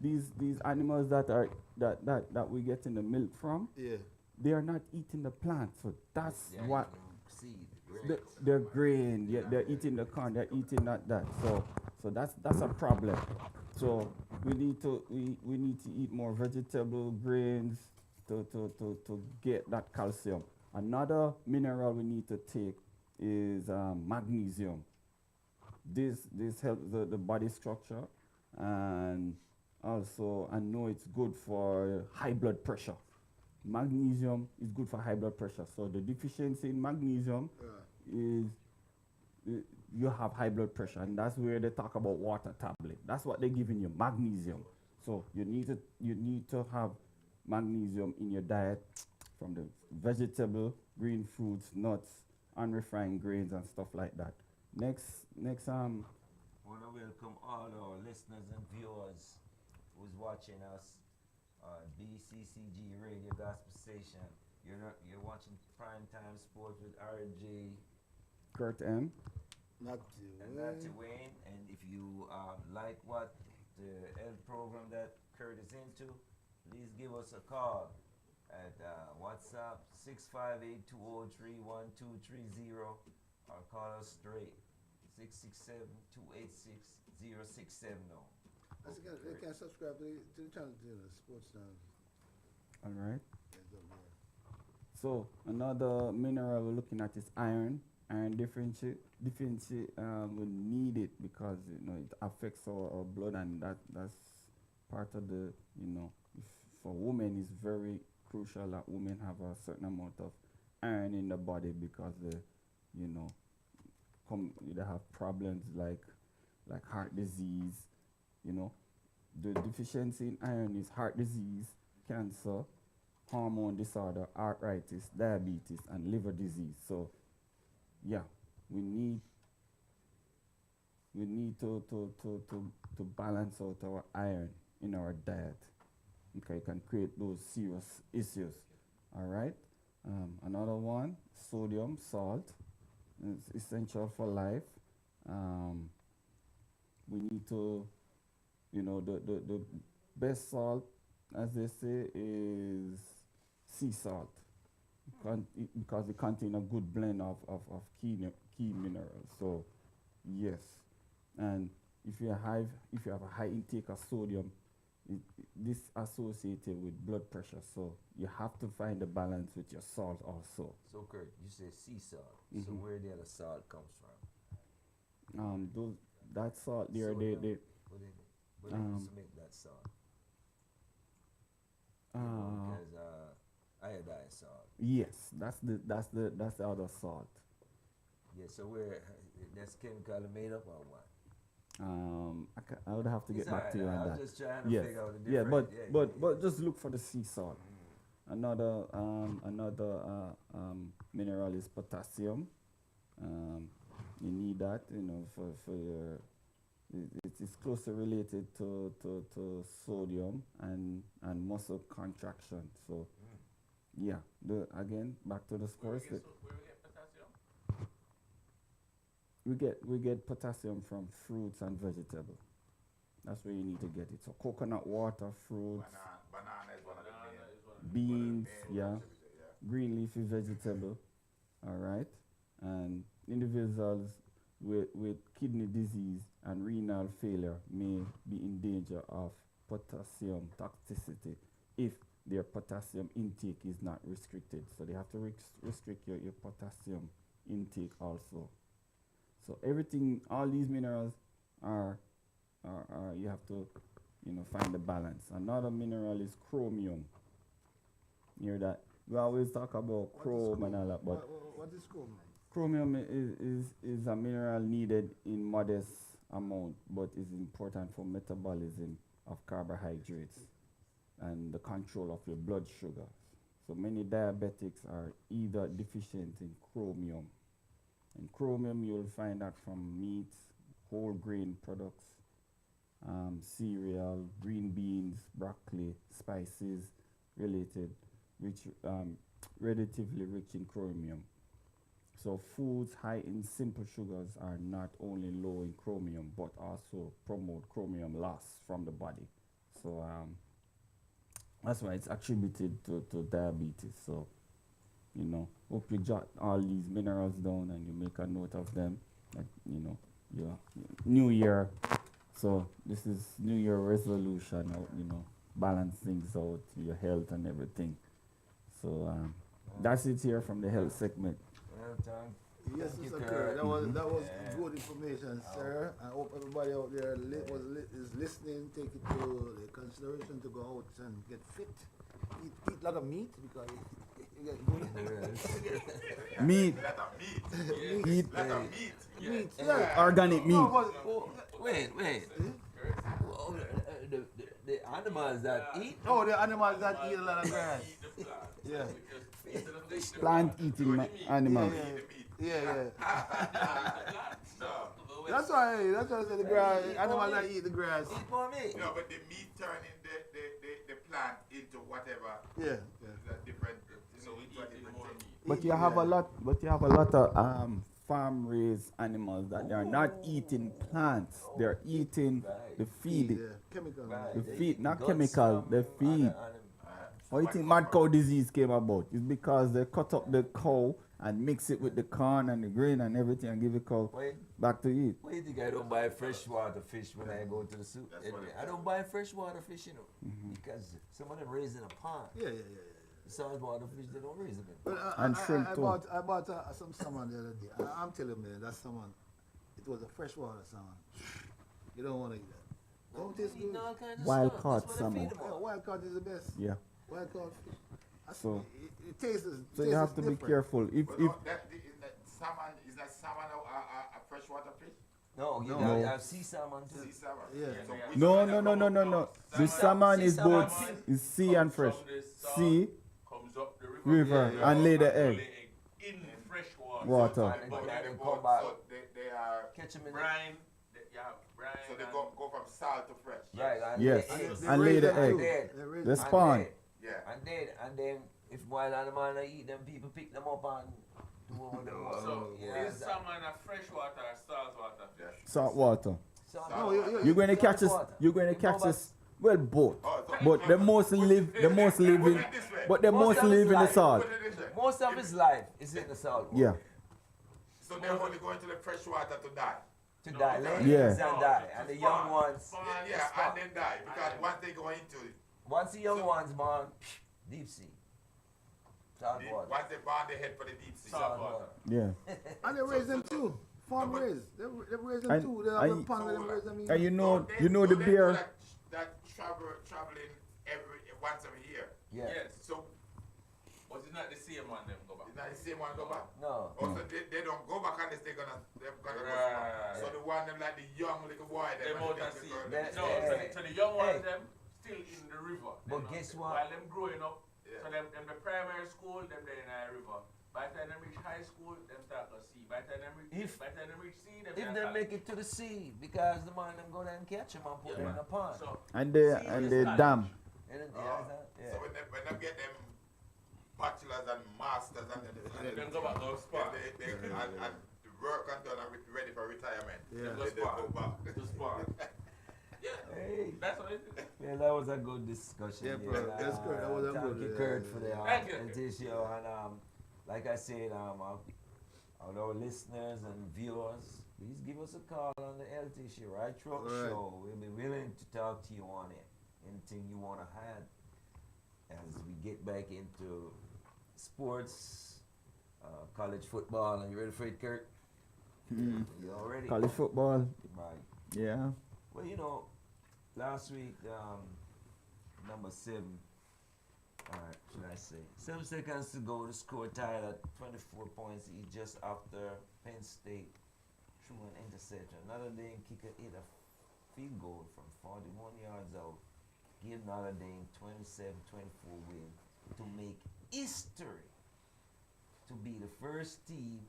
these animals that we get in the milk from, Yeah. they are not eating the plant. So that's They're what eating seed, grains. they're grain. Yeah, they're eating the corn. They're eating not that. So that's a problem. So we need to eat more vegetable grains to get that calcium. Another mineral we need to take is magnesium. This helps the body structure, and also I know it's good for high blood pressure. Magnesium is good for high blood pressure. So the deficiency in magnesium is uh, you have high blood pressure, and that's where they talk about water tablet. That's what they're giving you, magnesium. So you need to have magnesium in your diet from the vegetable, green fruits, nuts, unrefined grains, and stuff like that. Next I want to welcome all our listeners and viewers who's watching us on BCCG Radio Gospel Station. You're watching Primetime Sports with RJ Kurt M. Not and Nancy Wayne. And if you like what the health program that Kirt is into, please give us a call at WhatsApp 658-203-1230 or call us straight 667-286-0670. They can subscribe to the channel, to the sports channel. All right. That's up there. So another mineral we're looking at is iron. Iron deficiency we need it because it affects our blood, and that's part of the if for women it's very crucial that women have a certain amount of iron in the body because you know they have problems like heart disease. The deficiency in iron is heart disease, cancer, hormone disorder, arthritis, diabetes, and liver disease. So yeah, we need to balance out our iron in our diet. Okay, it can create those serious issues. All right. Another one, sodium, salt. It's essential for life. We need to, the best salt, as they say, is sea salt because it contains a good blend of key minerals. So, yes. And if you have a high intake of sodium, this associated with blood pressure. So you have to find a balance with your salt also. So Kirt, you say sea salt. So Mhm. where the other salt comes from? That salt there, Sodium. they What they use to make that salt? Because iodine salt. yes, that's the other salt. Yeah. So where that's chemical made up or what? I would have to get It's back to you alright. on I that. was just trying to Yes, figure out the yeah, difference. but just look for the sea salt. Another mineral is potassium. You need that, for your. It's closely related to sodium and muscle contraction. So, yeah. Again, back to the Where we scores. get, where we get potassium? We get potassium from fruits and vegetables. That's where you need to get it. So coconut water, fruits, Banana is one of the Banana main. is one of the beans, yeah, contributor, yeah. green leafy vegetable. All right, and individuals with kidney disease and renal failure may be in danger of potassium toxicity if their potassium intake is not restricted. So they have to restrict your potassium intake also. So everything, all these minerals are you have to find the balance. Another mineral is chromium. You hear that? We always talk about chrome and all that, but What is chromium? chromium is a mineral needed in modest amount, but is important for metabolism of carbohydrates and the control of your blood sugar. So many diabetics are either deficient in chromium. And chromium you'll find that from meats, whole grain products, cereal, green beans, broccoli, spices related, which relatively rich in chromium. So foods high in simple sugars are not only low in chromium but also promote chromium loss from the body. So That's why it's attributed to diabetes. So, hope you jot all these minerals down and you make a note of them. Like, your New Year. So this is New Year resolution. Balance things out, your health and everything. So that's it here from the health segment. Well, Yes, thank you, Mr. Kirt. Kirt. That was Yeah. good information, sir. I hope everybody out there is listening. Take it to the consideration to go out and get fit. Eat a lot of meat because you get good. Meat, Lot of meat. eat Lot of meat. Meat, Yeah. yeah. organic meat. No, but, Wait. Oh, the animals that eat. oh, the animals that eat a lot of grass. Eat the plant. Yeah. Plant eating animals. Yeah. No. That's why I said the grass. Animals that eat the grass. Eat for me. No, but the meat turning the plant into whatever Yeah. different. So we eat more meat. But you have a lot of farm raised animals that they are not eating plants. They're eating the feed. Yeah. Chemical. Right. The They feed, eat not guts chemical, from the feed. other How you think mad cow disease came about? It's because they cut up the cow and mix it with the corn and the grain and everything and give the cow Wait, back to eat. why you think I don't buy freshwater fish when I go to the soup? That's what it I don't buy freshwater fish, because some of them raise in a pond. Yeah. The saltwater fish, they don't raise them in. But And shrimp too. I bought some salmon the other day. I'm telling you, man, that salmon, it was a freshwater salmon. You don't want to eat that. Don't taste good. Eating all kinds of Wild stuff. caught That's what they feed salmon. them on. Wild caught is the best. Yeah. Wild caught fish. So- it tastes. So you have to be careful. If Salmon is that salmon a freshwater fish? No, you No. got you have sea salmon too. Sea salmon. Yeah. So which no. one that come up? The salmon is salmon both is sea and fresh. Sea, Comes up the river, Yeah. and lay the egg. in fresh water. Water. And But then they they go, come back. so they are Catch them in brine. You have brine. So they go from salt to fresh. Right, and Yes. they eggs. And lay the raise them egg. too. Dead. They raise The them. spawn. Yeah. And then if wild animal not eat them, people pick them up and do all the So yeah, is salmon a freshwater or saltwater fish? Salt water. No, You're going to catch this. Saltwater. You're going to catch this. Well, both. Oh, so But the most live in. But the most live in the salt. put it this way. Most of his life is in the salt water. Yeah. So they're only going to the fresh water to die. To die, lay Yeah. eggs and die. And the young ones, Yeah, and then die. Because once they go into it, once the young ones born, deep sea. Salt water. once they burn, they head for the deep sea. Salt water. Yeah. And they raise them too. Farm raised. They raise them And- too. They have a and- pond where they raise them in. And you know So the they beer. do that traveling once every year. Yeah. Yes. So But it's not the same one them go back. it's not the same one go back. No. Also, they don't go back unless they're gonna go Right. So the one them like the young little boy They them. out and at they sea. go- They- No, Hey. so the young ones Hey. them still in the river. But Them guess not- what? While them growing up, Yeah. so them the primary school, them they in a river. By the time them reach high school, them start to sea. By the time them reach, by the time them reach sea, them If start they to- make it to the sea, because the man them go there and catch them and put them in a pond. So And they dam. And then, Oh. yeah. So when they get them bachelors and masters and them go back to spa. and the work and done and ready for retirement. Yeah. They go back. To spa. Yeah, Hey. that's what it is. Yeah, that was a good discussion. Yeah, bro. That's good. That was a Thank good, you, Kirt, for the Thank you. presentation. And like I said, all our listeners and viewers, please give us a call on the health issue, right? Truck Right. Show. We'll be willing to talk to you on it. Anything you want to add as we get back into sports, college football. Are you ready for it, Kirt? Mm. You all ready? College football. Right. Yeah. Well, last week, number 7, should I say, 7 seconds to go, the score tied at 24 points each just after Penn State threw an interception. Notre Dame kicker hit a field goal from 41 yards out, gave Notre Dame 27-24 win to make history, to be the first team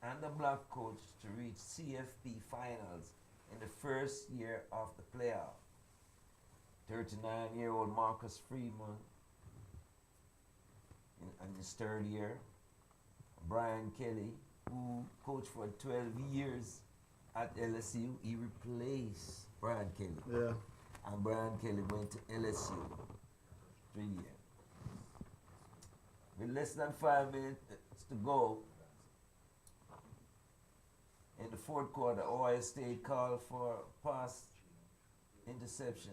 and the black coach to reach CFP finals in the first year of the playoff. 39-year-old Marcus Freeman in his third year. Brian Kelly, who coached for 12 years at LSU, he replaced Brian Kelly. Yeah. And Brian Kelly went to LSU. 3 years. With less than 5 minutes to go in the fourth quarter, Ohio State called for pass interception.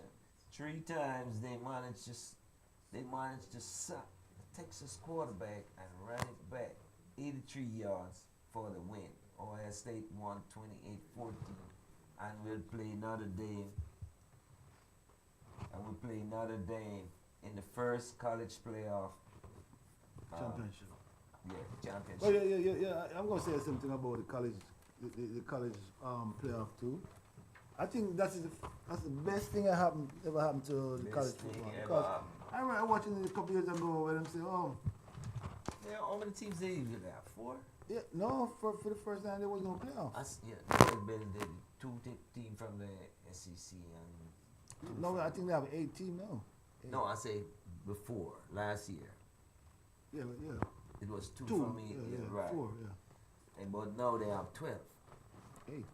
3 times they managed to sack the Texas quarterback and ran it back 83 yards for the win. Ohio State won 28-14 and will play Notre Dame. And we'll play Notre Dame in the first college playoff Championship. championship. Oh yeah. I'm gonna say something about the college, the college playoff too. I think that's the best thing that ever happened to the Best college thing football. ever Because happened. I remember watching it a couple years ago where them say, oh, Yeah, how many teams they even have? 4? yeah, no, for the first time there was no playoff. There's been the 2 team from the SEC and No, I think they have 18 now. no, I say before last year. Yeah, It was 2 two. from each, right? 4, yeah. And but now they have 12. 8,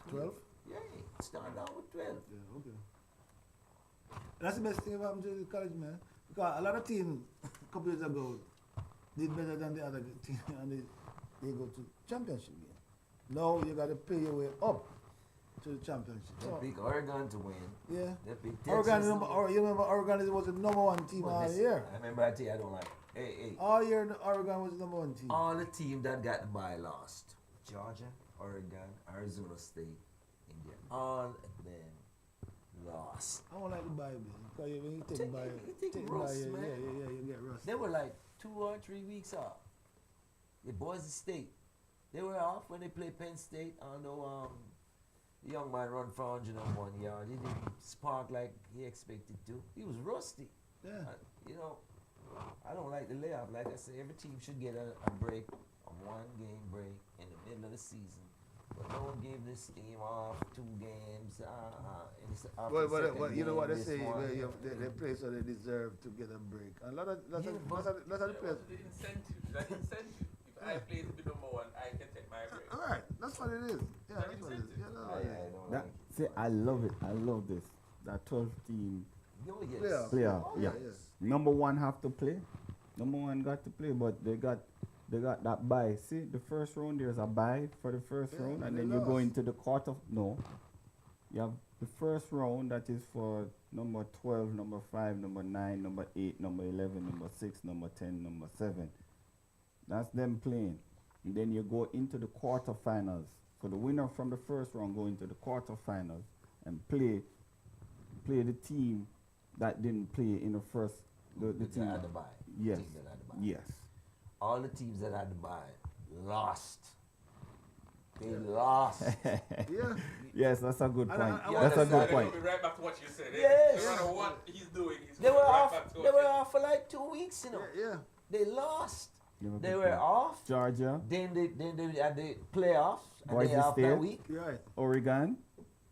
12. Yeah, start out with 12. Yeah, okay. That's the best thing about happened to the college, man. Because a lot of teams a couple years ago did better than the other team, and they go to championship game. Now you got to pay your way up to the championship. They So, pick Oregon to win. yeah. They pick Oregon, Texas. you remember Oregon was the number 1 team Well, all listen, year. I remember I tell you I don't like. Hey. All year, Oregon was the number 1 team. All the team that got the bye lost. Georgia, Oregon, Arizona State, India. All of them lost. I don't like the Bible. Because when you take Take- the Bible, you take rust, yeah, man. yeah, you get rust. They were like 2 or 3 weeks off. The Boise State. They were off when they played Penn State, although the young man run for 101 yards. He didn't spark like he expected to. He was rusty. Yeah. I don't like the layoff. Like I said, every team should get a break, a 1-game break in the middle of the season. But don't give this team off 2 games. But you know what they say? They play so they deserve to get a break. A lot of the players. What's the incentive? That incentive. If I play to be number 1, I can take my break. All right, that's what it is. Yeah, that's what it is. Yeah, that's what it is. That, see, I love it. I love this. That 12 team Playoff. player. Oh, yeah. yes. Number 1 have to play. Number 1 got to play, but they got that bye. See, the first round there's a bye for the first Yeah, round, and and they then you go lost. into the quarter. No, you have the first round that is for number 12, number 5, number 9, number 8, number 11, number 6, number 10, number 7. That's them playing. And then you go into the quarterfinals. So the winner from the first round go into the quarterfinals and play the team that didn't play in the first. The that team. had the bye. Yes. Team that had the bye. Yes. All the teams that had the bye lost. They lost. Yeah. Yes, that's a good And point. I That's a want to good say- point. Be right back to what you said. Yes. No matter what he's doing, he's They were right off. back to They what were he- off for like 2 weeks, you know. Yeah. They lost. You have a They good were point. off. Georgia, Then they had the playoffs, and Boise they off that State. week. You're right. Oregon,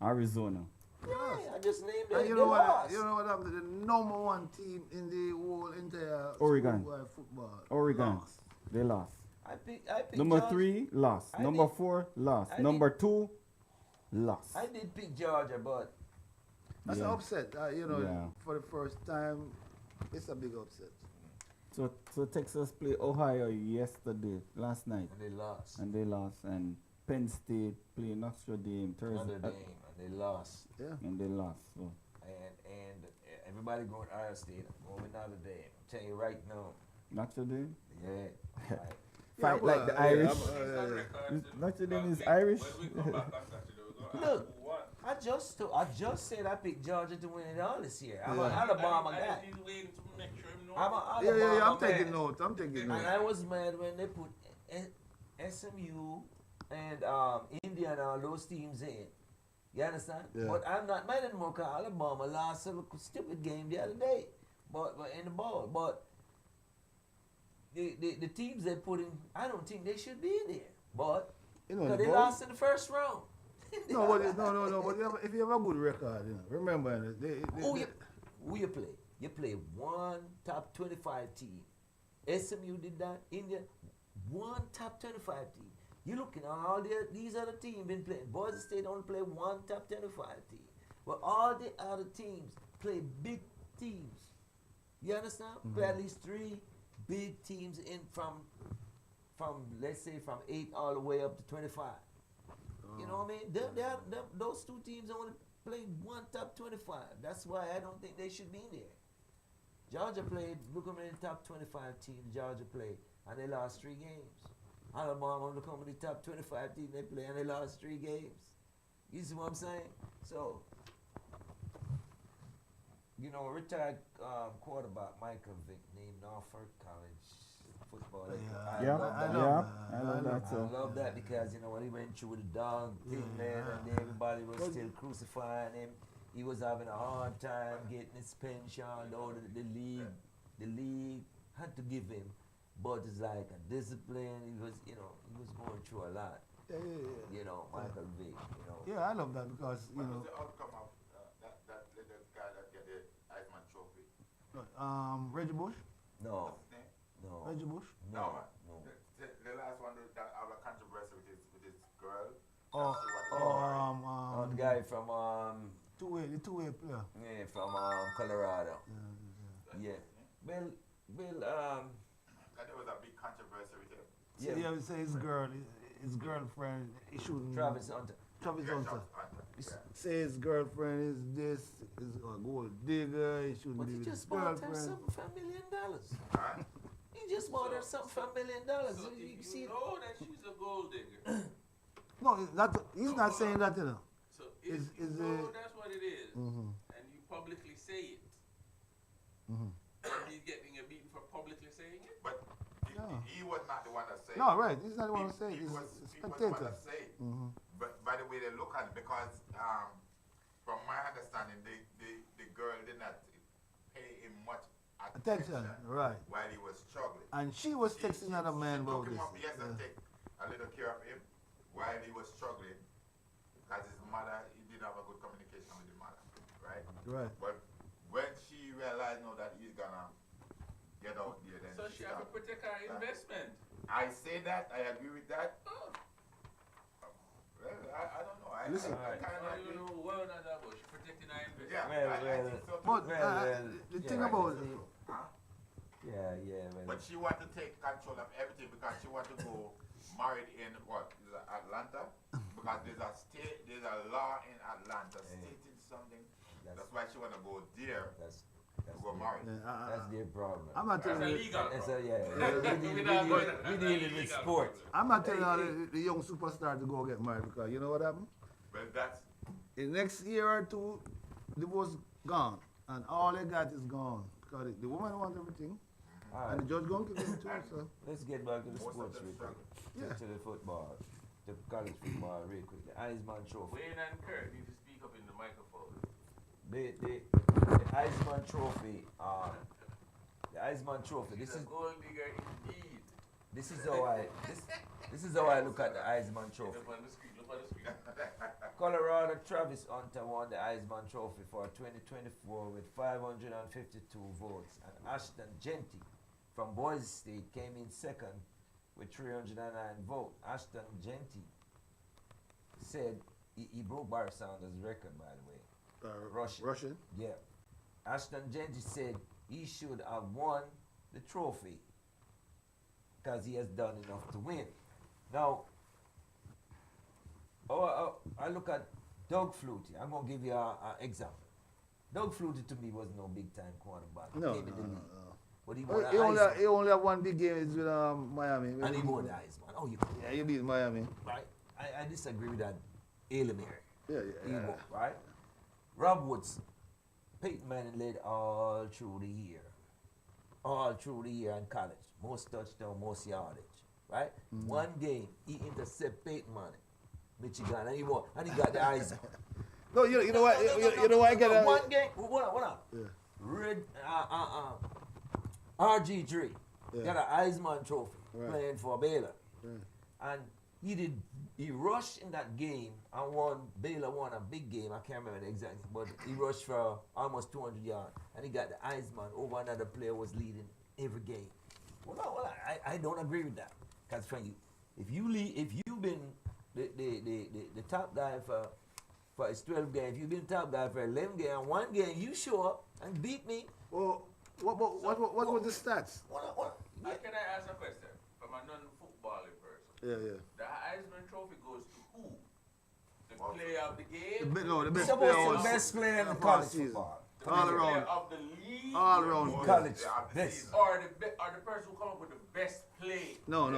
Arizona. Yeah, I just named it. And you They know what? lost. You know what happened? The number 1 team in the whole entire Oregon. schoolwide football. Oregon, lost. they lost. I picked Number Georgia. 3 lost. I Number did- 4 lost. I Number 2 lost. I did pick Georgia, but That's Yeah. an upset. Yeah. For the first time, it's a big upset. So Texas played Ohio yesterday, last night, they lost. and they lost. And Penn State played Notre Dame Another Thursday, game, and they lost. Yeah. and they lost. So And everybody going to Iowa State. I'm going with Notre Dame. I'm telling you right now. Notre Dame Yeah. Right. fight well, like the yeah, Irish. He's on record. Notre Dame is When Irish. we come back on Saturday, we're gonna Look. ask who won. I just said I picked Georgia to win it all this year. I'm Yeah. an Alabama I guy. need to wait to make sure him know. I'm an Yeah, Alabama I'm taking man. notes. I'm taking And notes. I was mad when they put SMU and Indiana, all those teams in. You understand? Yeah. But I'm not mad anymore because Alabama lost a stupid game the other day. But in the ball. But the teams they put in, I don't think they should be there. But You know, because the they ball- lost in the first round. No, but no. But if you have a good record, remember, Who you play? You play one top 25 team. SMU did that. India, one top 25 team. You looking at all these other teams been playing. Boise State only play one top 25 team. But all the other teams play big teams. You understand? Play at least 3 big teams in from let's say from 8 all the way up to 25. You know what I mean? Those 2 teams only play one top 25. That's why I don't think they should be there. Georgia played, look at the top 25 team Georgia played, and they lost 3 games. Alabama, look how many top 25 teams they play, and they lost 3 games. You see what I'm saying? So, you know, retired quarterback Michael Vick named Norfolk College football. I love that because, you know, when he went through the dog thing, man, and everybody was still crucifying him. He was having a hard time getting his pension, though the league had to give him. But it's like a discipline. He was going through a lot. You know, Michael Vick, you know. Yeah, I love that because, you What know. was the outcome of that little guy that get the Heisman Trophy? Reggie Bush? No. What's his name? No. Reggie Bush? No. The last one that have a controversy with his girl. The guy from the two-way player. yeah, from Colorado. Yeah. Well, There was a big controversy with him. Yeah, we say his girlfriend, he shouldn't. Travis Hunter. Travis Yeah, Hunter. yeah. Say his girlfriend is a gold digger, he shouldn't But be he with his just bought her girlfriend. something for $1 million. Huh? He just bought her something for $1 million. So You if see, you know that she's a gold digger, No, he's not saying that, you know. so if Is you know that's what it is, Mm-hmm. and you publicly say it, Mm-hmm. and he's getting a beating for publicly saying it. But he was not the one that said No, right, he's not the one to say it, He he's was a the one spectator. that said it. Mm-hmm. But by the way they look at it, because from my understanding, the girl did not pay him much attention Right. while he was struggling. And she was texting another man about She took him this. up, yes, and take a little care of him while he was struggling, because his mother, he didn't have a good communication with the mother, right? Right. But when she realized now that he's gonna get out there, then So she have to protect her investment. I say that, I agree with that. Oh, Well, I don't know. Listen. I kind I of don't know well not that much. She protecting her investment. Yeah, Well, I think so too. But the yeah, thing right. about Huh? yeah. But she want to take control of everything because she want to go married in what? Is it Atlanta? Because there's a law in Atlanta stating something. That's why she want to go there That's to go married. that's their problem. I'm not That's telling you. illegal. That's bro. we dealing with sport. I'm not telling all the young superstar to go get married because you know what happened? Well, that's In the next year or two, divorce gone, and all they got is gone because the woman wants everything, All and right, the judge gonna give them too. So let's get back to the most of sports them real quick. struggle. Yeah. To the football, the college football real quick. The Heisman Trophy. Wayne and Kirt need to speak up in the microphone. The Heisman Trophy. The Heisman Trophy. She's a gold digger indeed. This is how I look at the Heisman Trophy. Look on the screen. Look on the screen. Colorado Travis Hunter won the Heisman Trophy for 2024 with 552 votes, and Ashton Genty from Boise State came in second with 309 votes. Ashton Genty said he broke Barry Sanders' record, by the way. Russian. Yeah. Ashton Genty said he should have won the trophy because he has done enough to win. Now, I look at Doug Flutie. I'm going to give you an example. Doug Flutie to me was no big time quarterback. no, Came in the league. no. But he won He the Heisman. he only have one big game. It's with Miami. And he won the Heisman. Oh, you Yeah, he beat Miami. right? I disagree with that. Element. Yeah, He yeah. won, right? Rob Woods, Peyton Manning led all through the year. All through the year in college. Most touchdown, most yardage. Right? One game, he intercept Peyton Manning, Michigan, and he won. And he got the Heisman. No, you know what? You know what? I get One game, hold on. Yeah. Red, RG3 Yeah. got a Heisman Trophy Right. playing for Baylor. Right. And he rushed in that game and Baylor won a big game, I can't remember the exact, but he rushed for almost 200 yards and he got the Heisman over another player was leading every game. Well, I don't agree with that. Because for you, if you've been the top guy for his 12 games, if you've been top guy for 11 games, and one game you show up and beat me, Well, What was the stats? Can I ask a question from a non-footballing person? Yeah. The Heisman Trophy goes to who? The player of the game? The best Supposed player to was the best player in all college season. football. The All best around. player of the league? All around. College. Yeah, Best. Or the person who come up with the best play? No.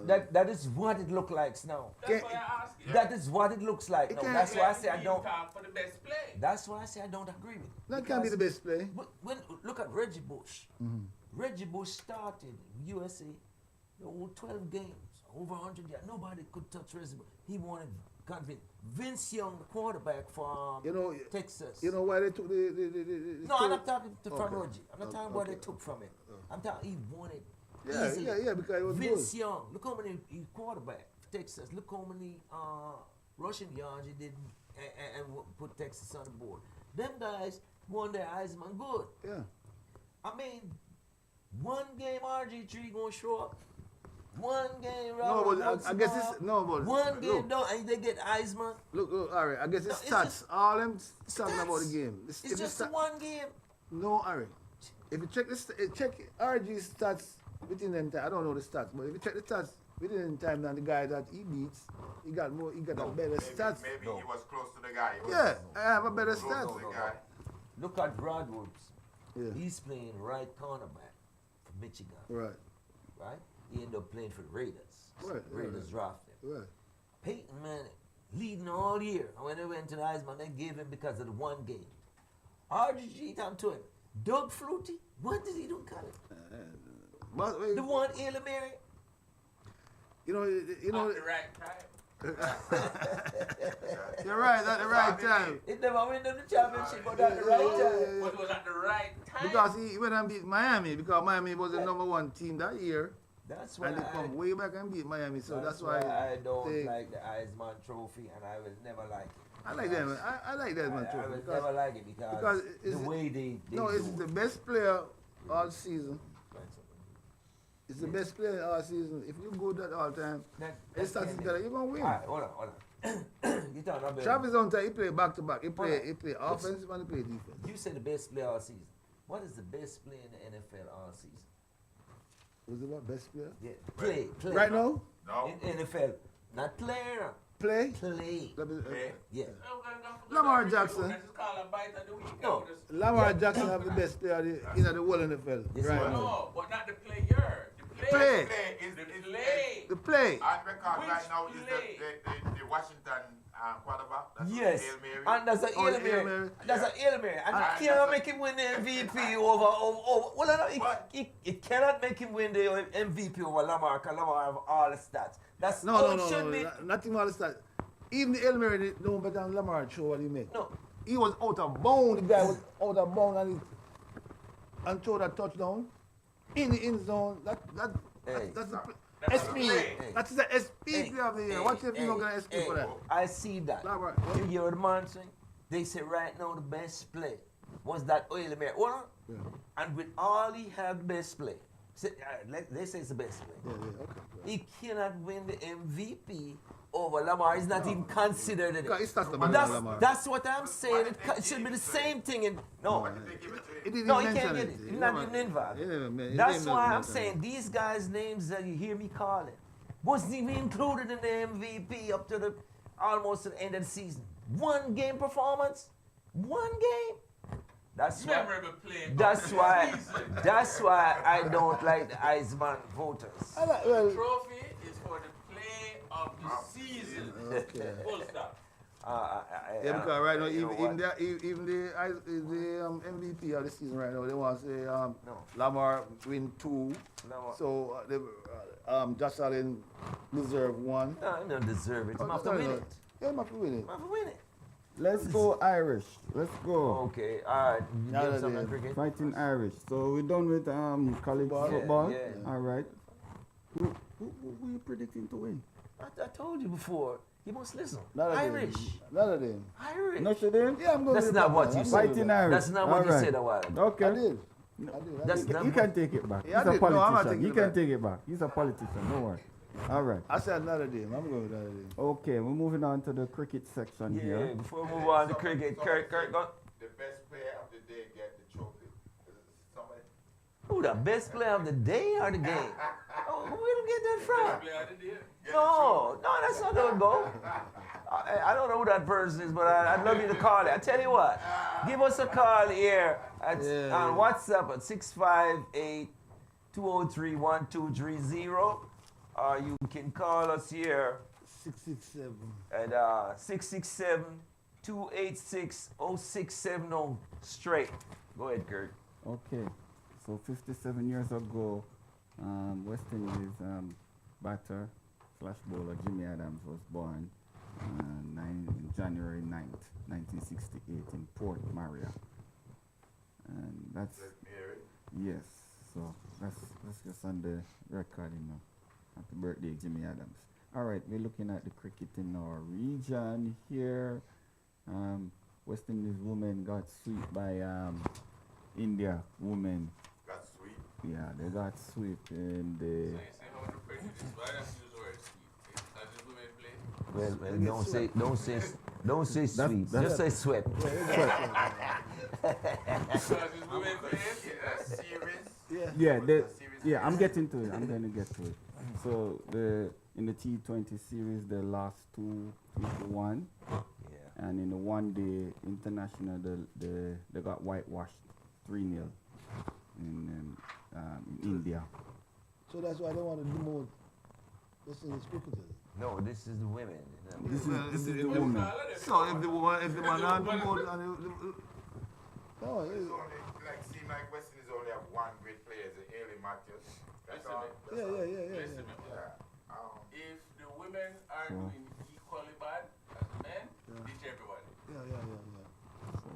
That is what it looks like now. That's why I ask you. That is what it looks like now. That's why I say I don't. Talk for the best play. That's why I say I don't agree with it. That can't be the best play. But when look at Reggie Bush. Reggie Bush started USA, the whole 12 games, over 100 yards. Nobody could touch Reggie Bush. He wanted convince Vince Young, the quarterback from Texas. You know why they took the No, I'm not talking from Okay. Reggie. I'm not talking what they took from him. I'm talking he wanted Yeah, easily. yeah, because it was Vince good. Young, look how many he quarterback for Texas. Look how many rushing yards he did and put Texas on the board. Them guys won their Heisman good. Yeah. I mean, one game RG3 gonna show up. One game No, Robert but I guess it's but one game look, done and they get Heisman. Look, all right. I guess it's No, stats. it's just All them talking stats. about the game. It's if just stat- one game. No, Ari. If you check this, check RG's stats within them time. I don't know the stats, but if you check the stats within the time, then the guy that he beats, he got a better stats. Maybe he was close to the guy. He was Yeah, I have a better close to stats. the guy. Look at Brad Woods. Yeah. He's playing right cornerback for Michigan, Right, right? He ended up playing for the Raiders. Right, Raiders drafted him. right. Peyton Manning, leading all year. And when they went to the Heisman, they gave him because of the one game. RG, I'm to him. Doug Flutie, what did he do in college? But The one Hail Mary. you know, At the right time. you're right at the right time. It never win them the championship, but at the right time. But it was at the right time. Because he went and beat Miami, because Miami was the #1 team that year, That's why and they come way back and beat Miami. So that's why I don't they- like the Heisman Trophy, and I will never like it. I like them. I like that man I too. will Because never like it because, because the it's- way they no, do it's the best player all season. it. It's the best player all season. If you go that all time, it's can't stats be. better. You're gonna win. All right, hold on. You talking about Travis on time. He play back to back. He Hold on. play offensive and he play defense. You say the best player all season. What is the best player in the NFL all season? Was it what best player? Yeah, play. Right now, No. In NFL, not player. play. Play. Okay. Yeah. Lamar Jackson. That's called a bite of the week. No. Lamar Jackson have the best player in the whole NFL Yes, right sir. now. No, but not the player. The Play. Play is The is- play. The play. On record Which right now is play? the Washington quarterback. That's Yes, Hail Mary. and that's a Oh, Hail the Hail Mary. Mary. That's a Hail Mary. And And you cannot that's make him win the MVP over. Well, no, What? it cannot make him win the MVP over Lamar because Lamar have all the stats. That's No, how no, it no, should no, be. nothing all that. Even the El Mary don't better than Lamar show what he made. No. He was out of bounds. The guy was out of bounds and throw that touchdown in the end zone. Hey. That's the That's SP. the play. That is the SP play of the year. What if you don't get an SP for that? I see that. Lamar, You hear what the man saying? They say right now the best play was that Hail Mary. Hold on. Yeah, And with all he had the best play, they say it's the best play. yeah, okay. He cannot win the MVP over Lamar. He's not even considered in Because it. it's not the better than Lamar. That's what I'm saying. It should be the same thing. No, What did they give it to He him? didn't no, he mention can't get it. it. He's not even involved. He never he That's didn't why I'm mention it. saying these guys' names that you hear me calling wasn't even included in the MVP up to the almost to the end of the season. One game performance, one game. That's why. Memorable play. That's why. Season. That's why I don't like the Heisman voters. I like, well, Trophy is for the play of the season. okay. Full stop. Yeah, because right now, you know even what? the MVP of the season right now, they want to say No. Lamar win 2. Lamar- So Josh Allen deserve 1. No, he don't deserve it. He have to No, win no. it. Yeah, he have to win it. He have to win it. Let's go Irish. Let's go. Okay, all right. You Now give that something they- cricket. Fighting Irish. So we're done with college Football. football. Yeah. All right. Who are you predicting to win? I told you before. You must listen. None of them. Irish. None of them. Irish. Notre Dame? Yeah, I'm going That's with not the what Buffalo. you I'm said. going with Fighting the Irish. That's not what All you right. said a while ago. Okay. I did. That's He not can take it back. Yeah, I He's a did. No, I'm not politician. taking He it can back. take it back. He's a politician. Don't worry. All right. I said another day. I'm going with another day. Okay, we're moving on to the cricket section Yeah, here. before we move on to cricket, Kirt, go. The best player of the day get the trophy. Somebody. Who the best player of the day or the game? Oh, where did you get that from? Player of the day. No, that's not how it go. I don't know who that person is, but I'd love you to call it. I tell you what, give us a call here on WhatsApp at 658-203-1230, or you can call us here 667. at 667-286-0670 straight. Go ahead, Kirt. Okay, so 57 years ago, West Indies batter slash bowler Jimmy Adams was born January 9th, 1968 in Port Maria. And that's, yes, so that's just on the record, you know. Happy birthday, Jimmy Adams. All right, we're looking at the cricket in our region here. West Indies women got swept by India women. Got sweet. Yeah, they got swept in the. So you say how the prejudice, why don't you use the word sweet? As the women play? Well, don't say sweet. Just say sweat. Because it's women play? Series. Yeah, I'm getting to it. I'm going to get to it. So in the T20 series, they lost 2-1. Yeah. And in the one-day international, they got whitewashed 3-0 in India. So that's why they want to demote West Indies cricketers. No, this is the women. This is the women. woman. So if the man not demote and no, It's only, seem like West Indies only have one great player, the Ailey Matthews. That's all. yeah. Listen, if the women are doing equally bad as the men, ditch everybody. Yeah. So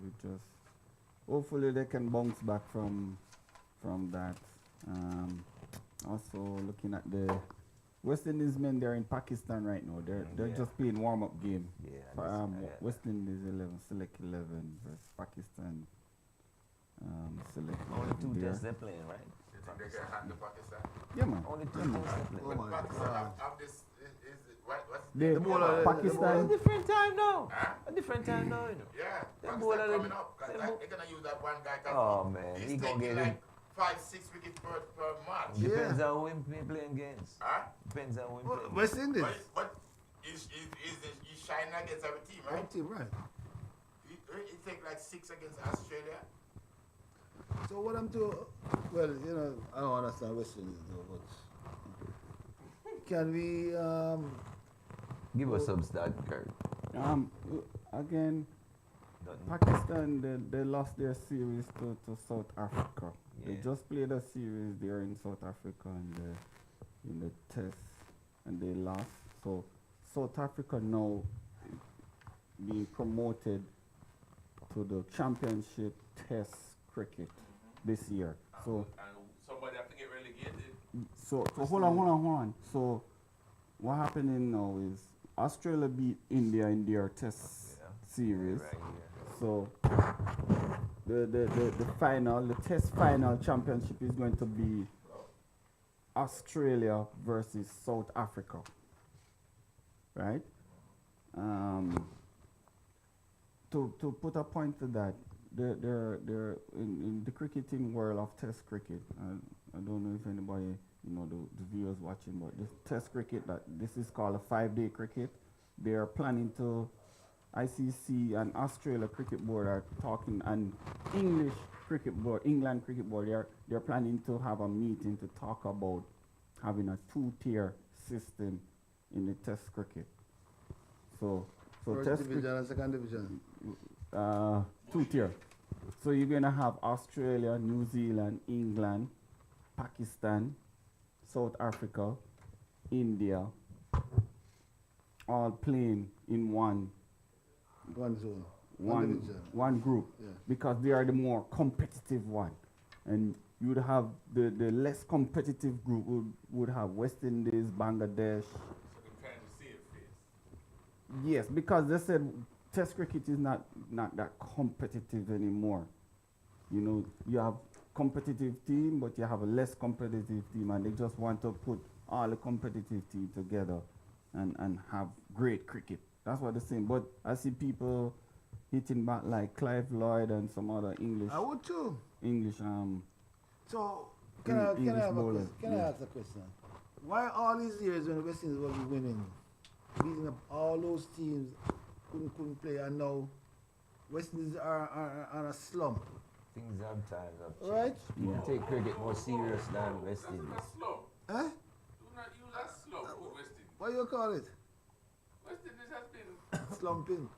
we just hopefully they can bounce back from that. Also looking at the West Indies men, they're in Pakistan right now. They're just playing warm-up game. Yeah. West Indies 11 select 11 versus Pakistan select 11. Only two there. tests they're playing, right? You think they can handle Pakistan? Yeah, man. Only two Yeah, man. tests they're playing. Oh my Pakistan God. have this, what's The bowler- Pakistan. A different time now. Huh? A different time now, you know. Yeah, Them Pakistan bowler coming they- up. them They're bo- gonna use that one guy. Oh, man, he He's gonna taking get like 5-6 wickets per match. Yeah. Depends on who him playing against. Huh? Depends on who him playing. West Indies. But he's shining against every team, right? Right team, right. He take like 6 against Australia. So what I'm to, well, you know, I don't understand West Indies though, but can we, Give us some stat, Kirt. Again, Nothing. Pakistan, they lost their series to South Africa. They Yeah. just played a series there in South Africa in the test, and they lost. So South Africa now being promoted to the championship test cricket this year. So And somebody have to get relegated. so hold on. So what happening now is Australia beat India in their test series. Right here. So the final, the test final championship is going to be Australia versus South Africa. Right? To put a point to that, they're in the cricketing world of test cricket. I don't know if anybody, the viewers watching, but this test cricket, this is called a 5-day cricket. They are planning to, ICC and Australia Cricket Board are talking, and England Cricket Board, they're planning to have a meeting to talk about having a 2-tier system in the test cricket. So first test division and second division? 2-tier. So you're gonna have Australia, New Zealand, England, Pakistan, South Africa, India, all playing in one zone. Division. one group, Yeah. because they are the more competitive one, and you would have the less competitive group would have West Indies, Bangladesh. So they kind of save face. Yes, because they said test cricket is not that competitive anymore. You have competitive team, but you have a less competitive team, and they just want to put all the competitive team together and have great cricket. That's what they're saying. But I see people hitting back like Clive Lloyd and some other English So, In can I English have a bowling, question? Can I yeah. ask a question? Why all these years when the West Indies was winning, beating up all those teams, couldn't play, and now West Indies are on a slump, Things sometimes have changed. right? People Yeah. take cricket more serious than West That's Indies. not slow. Huh? Do not use that slow for West Indies. What you call it? West Indies has been Slumping.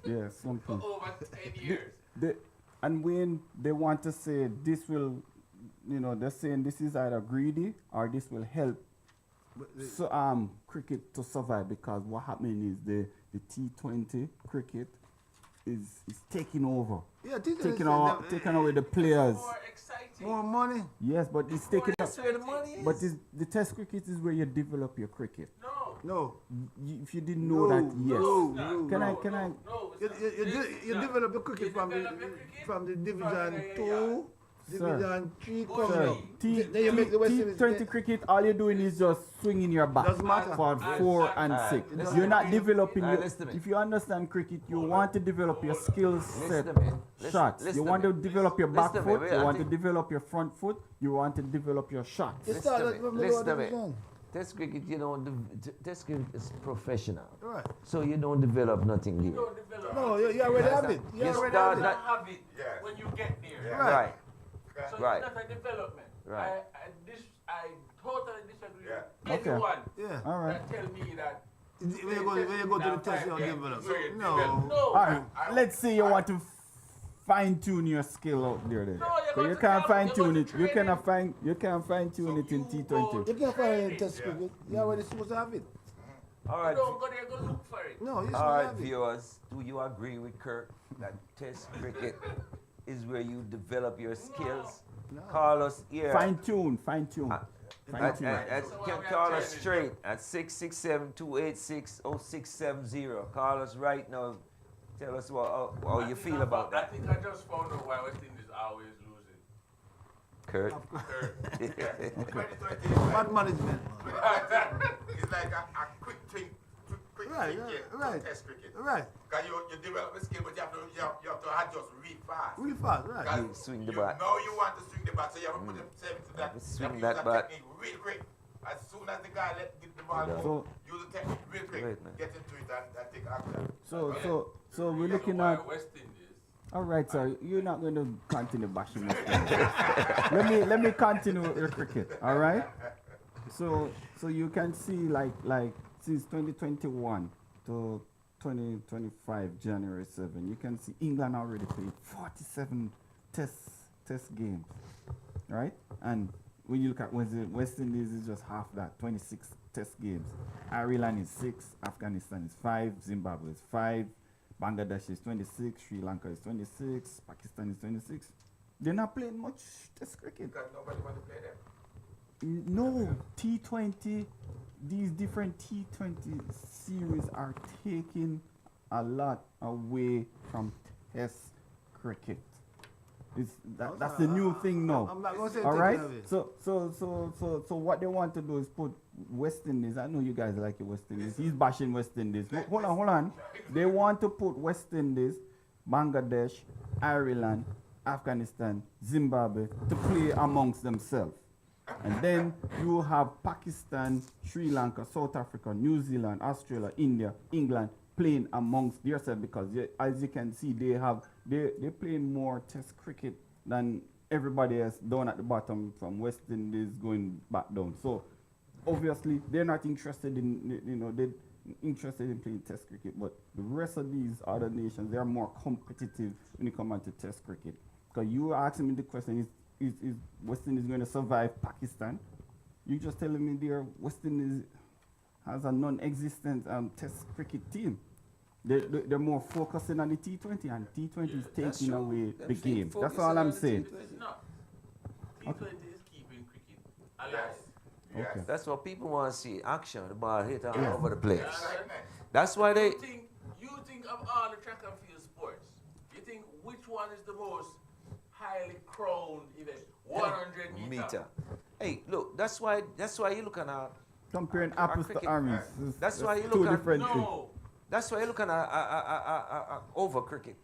Yeah, for something. over 10 years. And when they want to say this will, they're saying this is either greedy or this will help cricket to survive, because what happening is the T20 cricket is taking over, Yeah, teachers taking say away the players. More exciting. more money. Yes, but it's taking up. That's where the money is. But the Test cricket is where you develop your cricket. No. No. If you didn't know that, yes. No. Can I? No, You, develop the cricket from the Division 2, Sir. Division 3 Sir. coming. T20 Then you make the West Indies cricket, all you're doing is just swinging your bat Doesn't matter. for 4 and 6. listen You're to not me. developing your. Listen to me. If you understand cricket, you want to develop your skill set Listen to me. shots. Listen You to want me. to develop your back Listen to me. foot. Wait, You I want to think- develop your front foot. You want to develop your shots. You Listen started to me. from the Listen lower to me. division. Test cricket, Test cricket is professional. Right. So you don't develop nothing You there. don't develop. No, you already have it. You You already start have You it. that- don't have it Yes. when you get there. Yeah. Right. So Right. it's not a development. Right. I totally disagree Yeah. with Okay. anyone Yeah. All right. that tell me that. When you go to the test, you develop. No. No. All right. Let's say you want to fine tune your skill out there. Then. No, you're So going you to can't travel, fine you're tune going it. to You train cannot fine tune it in you T20. go- You can't find it in test Yeah. cricket. You already supposed to have it. All You right. don't go there, go look for it. No, you supposed All to right, have it. viewers, do you agree with Kirt that Test cricket is where you develop your skills? No. Call us here. Fine tune. Can call us straight at 667-286-0670. Call us right now. Tell us how you feel about I that. think I just found out why West Indies always losing. Kirt. 2020 Bad management. it's like a quick thing, quick Right, thinking right. to test cricket. Right. Because you develop a skill, but you have to adjust really fast. Really fast, right. 'Cause You swing the bat. Know you want to swing the bat, so you have to put yourself into that. Swing you that have to use bat. technique real quick. As soon as the guy let get the ball Yeah. go, use the technique real quick, Great, man. get into it and take action. So we're looking Why at. West Indies. All right, sir. You're not going to continue bashing us. let me continue with your cricket. All right. So you can see like since 2021 to 2025 January 7, you can see England already played 47 test games, right? And when you look at West Indies is just half that, 26 test games. Ireland is 6, Afghanistan is 5, Zimbabwe is 5, Bangladesh is 26, Sri Lanka is 26, Pakistan is 26. They're not playing much test cricket. Because nobody want to play them. No, T20, these different T20 series are taking a lot away from test cricket. That's the new thing now. I'm not going to say All right. taking away. So what they want to do is put West Indies. I know you guys like your West Indies. He's bashing West Indies. Hold on. They want to put West Indies, Bangladesh, Ireland, Afghanistan, Zimbabwe to play amongst themselves. And then you have Pakistan, Sri Lanka, South Africa, New Zealand, Australia, India, England playing amongst themselves, because as you can see, they're playing more test cricket than everybody else down at the bottom, from West Indies going back down. So obviously they're not interested in they're interested in playing test cricket, but the rest of these other nations, they are more competitive when it comes to test cricket. Because you were asking me the question, is West Indies going to survive Pakistan? You just telling me there West Indies has a non-existent test cricket team. They're more focusing on the T20, and T20 is taking away the game. That's all I'm saying. It's not. T20 is keeping cricket alive. Yes. Okay. That's what people want to see. Action, the ball hit all Yeah. over the place. Excitement. That's why they. You think of all the track and field sports, you think which one is the most highly crowned event? 100 meter. Hey, look, that's why you look at Comparing apples to cricket, oranges. that's why you two look at- different things. No. That's why you look at a over cricket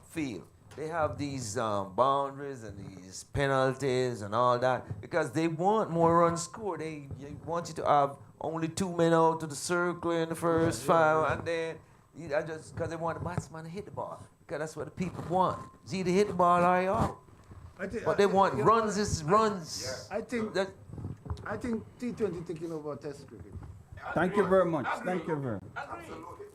field. they have these boundaries and these penalties and all that because they want more runs scored. They want you to have only 2 men out to the circle in the first five, and then I just because they want the batsman to hit the ball because that's what the people want. It's either hit the ball or you out. But they want runs is runs. I think That, I think T20 taking over Test cricket. Thank you very much. Thank you very much.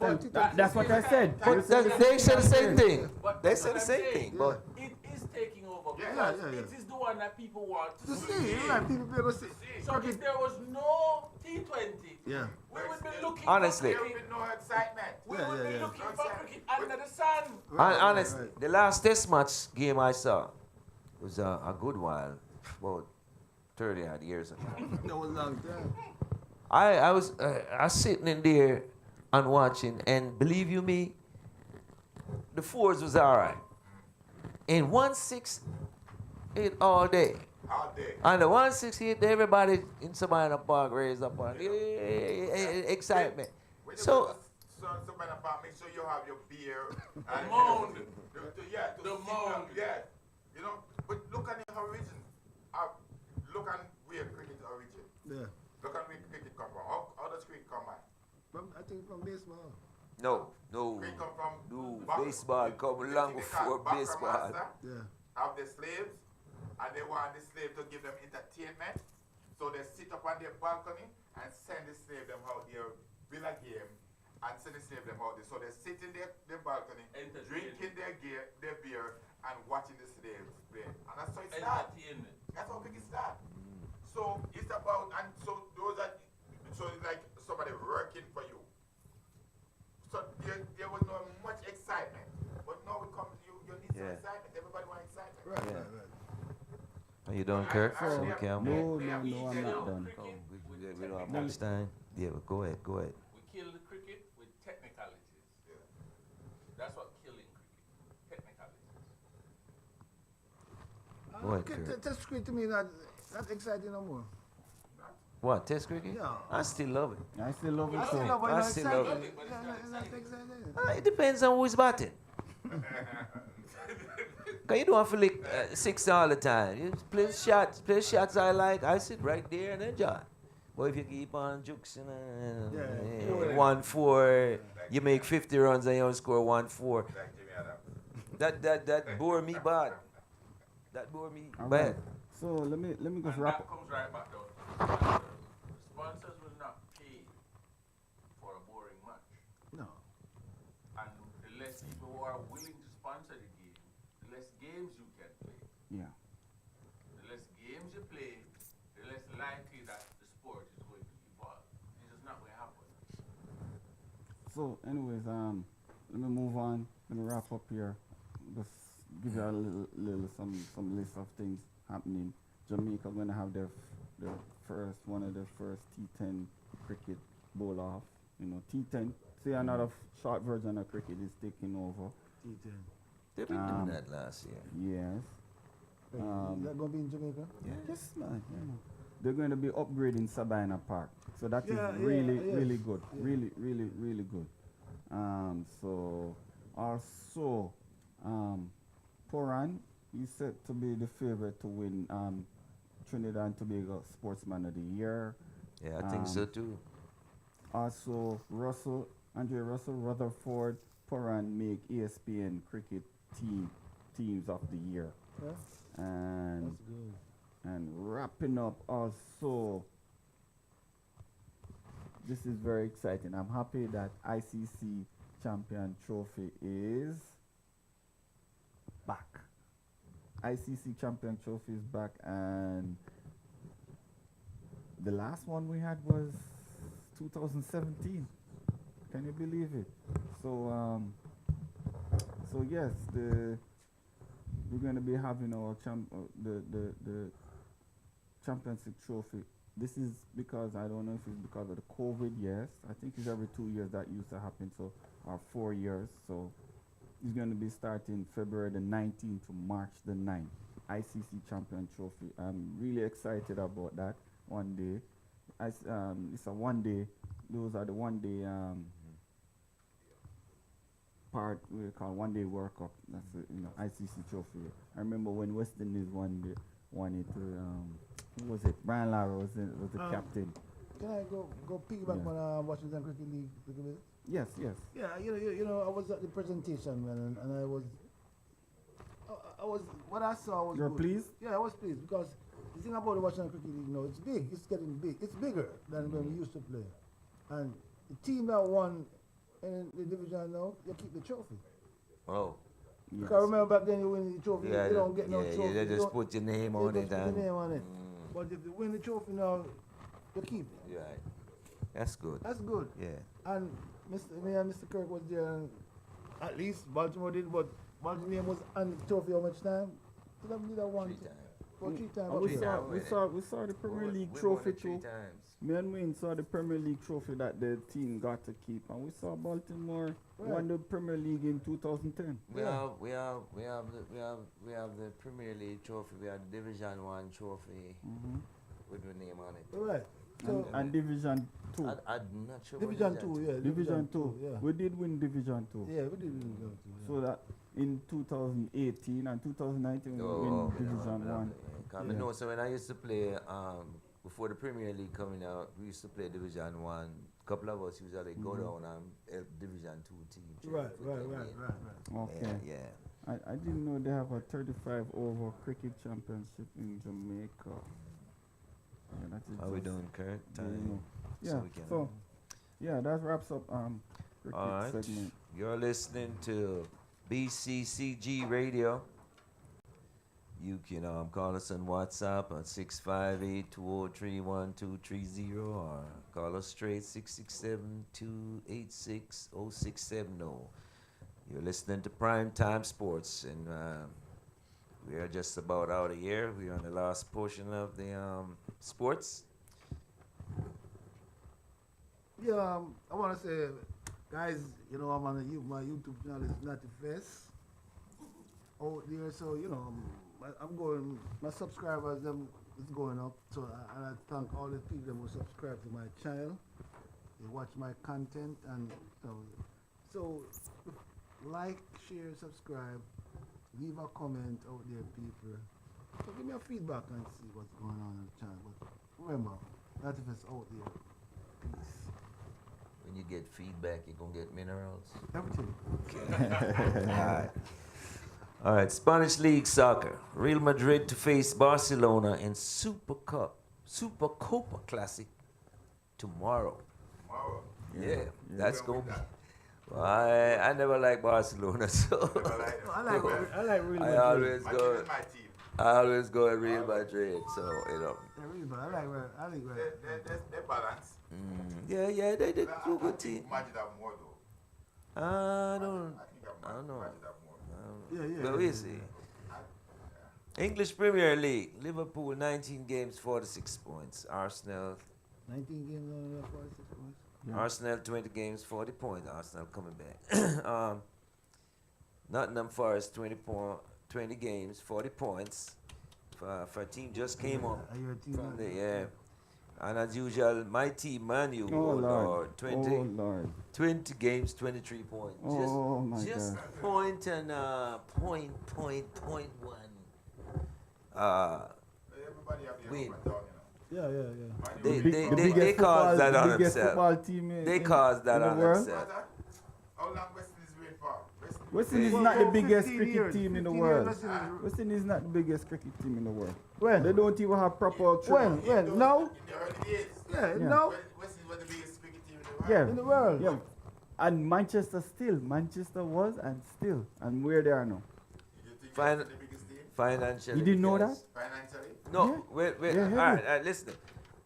Absolutely. That's what I said. they say the same thing. But They that's say what the I'm same saying. thing. But It is taking over Yeah, because yeah. it is the one that people want to To see. see, right? People be able to see. So if there was no T20, Yeah. we would be looking Honestly. for There will cricket. be no excitement. We Yeah, would yeah, be yeah. looking for cricket under the sun. honestly, right. the last test match game I saw was a good while, about 30 odd years ago. That was a long time. I was sitting in there and watching, and believe you me, the fours was all right. And 1-6 all day. All day. And the 1-6 everybody in Savannah Park raised up on excitement. When you So go to Savannah Park, make sure you have your beer and mound. Yeah, to The see mound. Yeah. You know, but look at the origin. Look at where cricket origin. Yeah. Look at where cricket come from. How does cricket come by? I think from baseball. no, Cricket come from baseball come long before baseball. Yeah. Have the slaves, and they want the slave to give them entertainment. So they sit up on their balcony and send the slave them out there, build a game, and send the slave them out there. So they sit in their balcony, drinking their beer, and watching the slaves play. And that's how it starts. Entertainment. That's how cricket starts. So it's about, and so those are, so it's like somebody working for you. So there was no much excitement. But now it comes, you need some excitement. Everybody wants excitement. Right. Are you done, Kirt? I- I- So we I- can No, move. no, no, I'm not done. Oh, we don't have much time. Yeah, but go ahead. We kill the cricket with technicalities. Yeah. That's what killing cricket. Technicalities. Go ahead, Kirt. Test cricket to me not exciting no more. What, test cricket? Yeah. I still love it. I still love it I still too. love it. I It's still exciting. love it. Yeah, it's not exciting. It depends on who's batting. Cause you don't have to lick 6 all the time. You play shots I like. I sit right there and enjoy. But if you keep on juxing Yeah. 1-4, you make 50 runs and you don't score 1-4. Like Jimmy Adams. That bore me bad. That bore me All bad. right. So let me just And wrap that up. comes right back down. Sponsors will not pay for a boring match. No. And the less people who are willing to sponsor the game, the less games you can play. Yeah. The less games you play, the less likely that the sport is going to evolve. This is not going to happen. So, anyways, let me move on. Let me wrap up here. Just give you a little some list of things happening. Jamaica gonna have their one of their first T10 cricket bowl off. You know, T10. See, another short version of cricket is taking over. T10. They've been doing that last year. Yes. Is that going to be in Jamaica? Yes, man. Yeah. They're going to be upgrading Sabina Park, so that is Yeah, really, yeah, really yes. good. Yeah. Really, really, really good. So also, Poran is set to be the favorite to win Trinidad and Tobago Sportsman of the Year. Yeah, I think so too. Also, Andre Russell, Rutherford, Poran make ESPN cricket teams of the year. Yeah. And That's good. and wrapping up also, this is very exciting. I'm happy that ICC Champion Trophy is back. ICC Champion Trophy is back, and the last one we had was 2017. Can you believe it? So yes, we're going to be having our the championship trophy. This is because, I don't know if it's because of the COVID, yes. I think it's every 2 years that used to happen, so, or 4 years. So it's going to be starting February the 19th to March the 9th. ICC Champion Trophy. I'm really excited about that one day. It's a one day, those are the one day part we call one day World Cup. That's the ICC trophy. I remember when West Indies won it. Who was it? Brian Lara was the captain. Can I go piggyback on Washington Cricket League a little bit? Yes. Yeah, I was at the presentation, man, and I was what I saw was You're good. pleased? Yeah, I was pleased because the thing about the Washington Cricket League, it's big. It's getting big. It's bigger than when we used to play, and the team that won in the division now, they keep the trophy. Oh. Yes. Because remember back then you win the trophy, you don't get no trophy. Yeah, they just put your name on it. Put your name on it. But if you win the trophy now, you keep it. Right. That's good. That's good. Yeah. And me and Mr. Kirk was there, and at least Baltimore did, but Baltimore was on the trophy how much time? Did I one? 3 times. Or 3 times. And Okay. we saw the Premier We League won trophy it 3 too. times. Me and Wayne saw the Premier League trophy that the team got to keep, and we saw Baltimore won the Premier League in 2010. We have the Premier League trophy. We have the Division 1 trophy with the name on it. Right. So And Division 2. I'm not sure. Division 2, yeah. Division 2. yeah. We did win Division 2. Yeah, we did Division 2. Yeah. So that in 2018 and 2019 we win Division 1. I know, so when I used to play, before the Premier League coming out, we used to play Division 1. A couple of us usually go down and help Division 2 team. Right. Okay. Yeah. I didn't know they have a 35 over cricket championship in Jamaica. Yeah, that is How we just- doing, Kurt? yeah, Time. Yeah, we can- so that wraps up cricket All right. segment. You're listening to BCCG Radio. You can call us on WhatsApp at 658-203-1230 or call us straight 667-286-0670. You're listening to Prime Time Sports, and we are just about out of here. We are on the last portion of the sports. Yeah, I want to say, guys, I'm on my YouTube channel is Not the Fest out there, so I'm going. My subscribers is going up, so I thank all the people who subscribe to my channel. They watch my content, and so like, share, subscribe, leave a comment out there, people. So give me a feedback and see what's going on the channel. But remember, Not the Fest out there. Peace. When you get feedback, you're going to get minerals. Everything. All right, Spanish League Soccer. Real Madrid to face Barcelona in Supercopa Classic tomorrow. Tomorrow. Yeah, that's going to be. that. Well, I never liked Barcelona, so Never like them. I like Real I Madrid. always My team go. is my team. I always go at Real Madrid. So Yeah, Real Madrid. I like Real. They balance. yeah, they did I do a good think team. Madrid have more though. I don't know. Madrid have more. Yeah. But we see. English Premier League. Liverpool 19 games, 46 points. Arsenal 19 games on 46 points. Yeah. Arsenal 20 games, 40 points. Arsenal coming back. Nottingham Forest 20 games, 40 points. For a team just came up Are you a team? from the And as usual, my team, Man U, Oh Lord. 20 Oh Lord. 20 games, 23 points. Oh my just God. point and point one. Everybody have their Win. up and down, Yeah. They The biggest caused that on the biggest themselves. football team They caused that in the on world. themselves. How long Weston is waiting for? West Indies is Well, not the well, biggest 15 cricket years, team in the 15 world. years, West Indies is not the biggest cricket team in the world. When? They don't even have proper When? No? In the early days. Yeah, Yeah. no? Weston was the biggest cricket team in the world. Yeah. In the world. Yeah. And Manchester was and still, and where they are now. You think Fin- that's the biggest team? Financially. You didn't know because- Financially? No, Yeah. wait. They're All heavy. right, listen.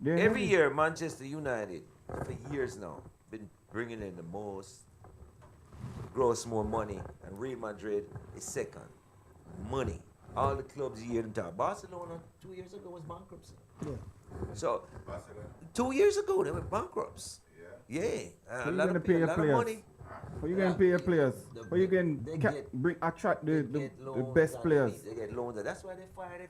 They're Every heavy. year, Manchester United, for years now, been bringing in the most, gross more money, and Real Madrid is second. Money. All the clubs you hear them talk. Barcelona 2 years ago was bankruptcy. Yeah. So Barcelona? 2 years ago they were bankrupts. Yeah. Yeah, So a you lot gonna of pay your lot of players? money. How you gonna pay your players? The- How you they can get- attract They the get loans best and players? They get loans. That's why they fired every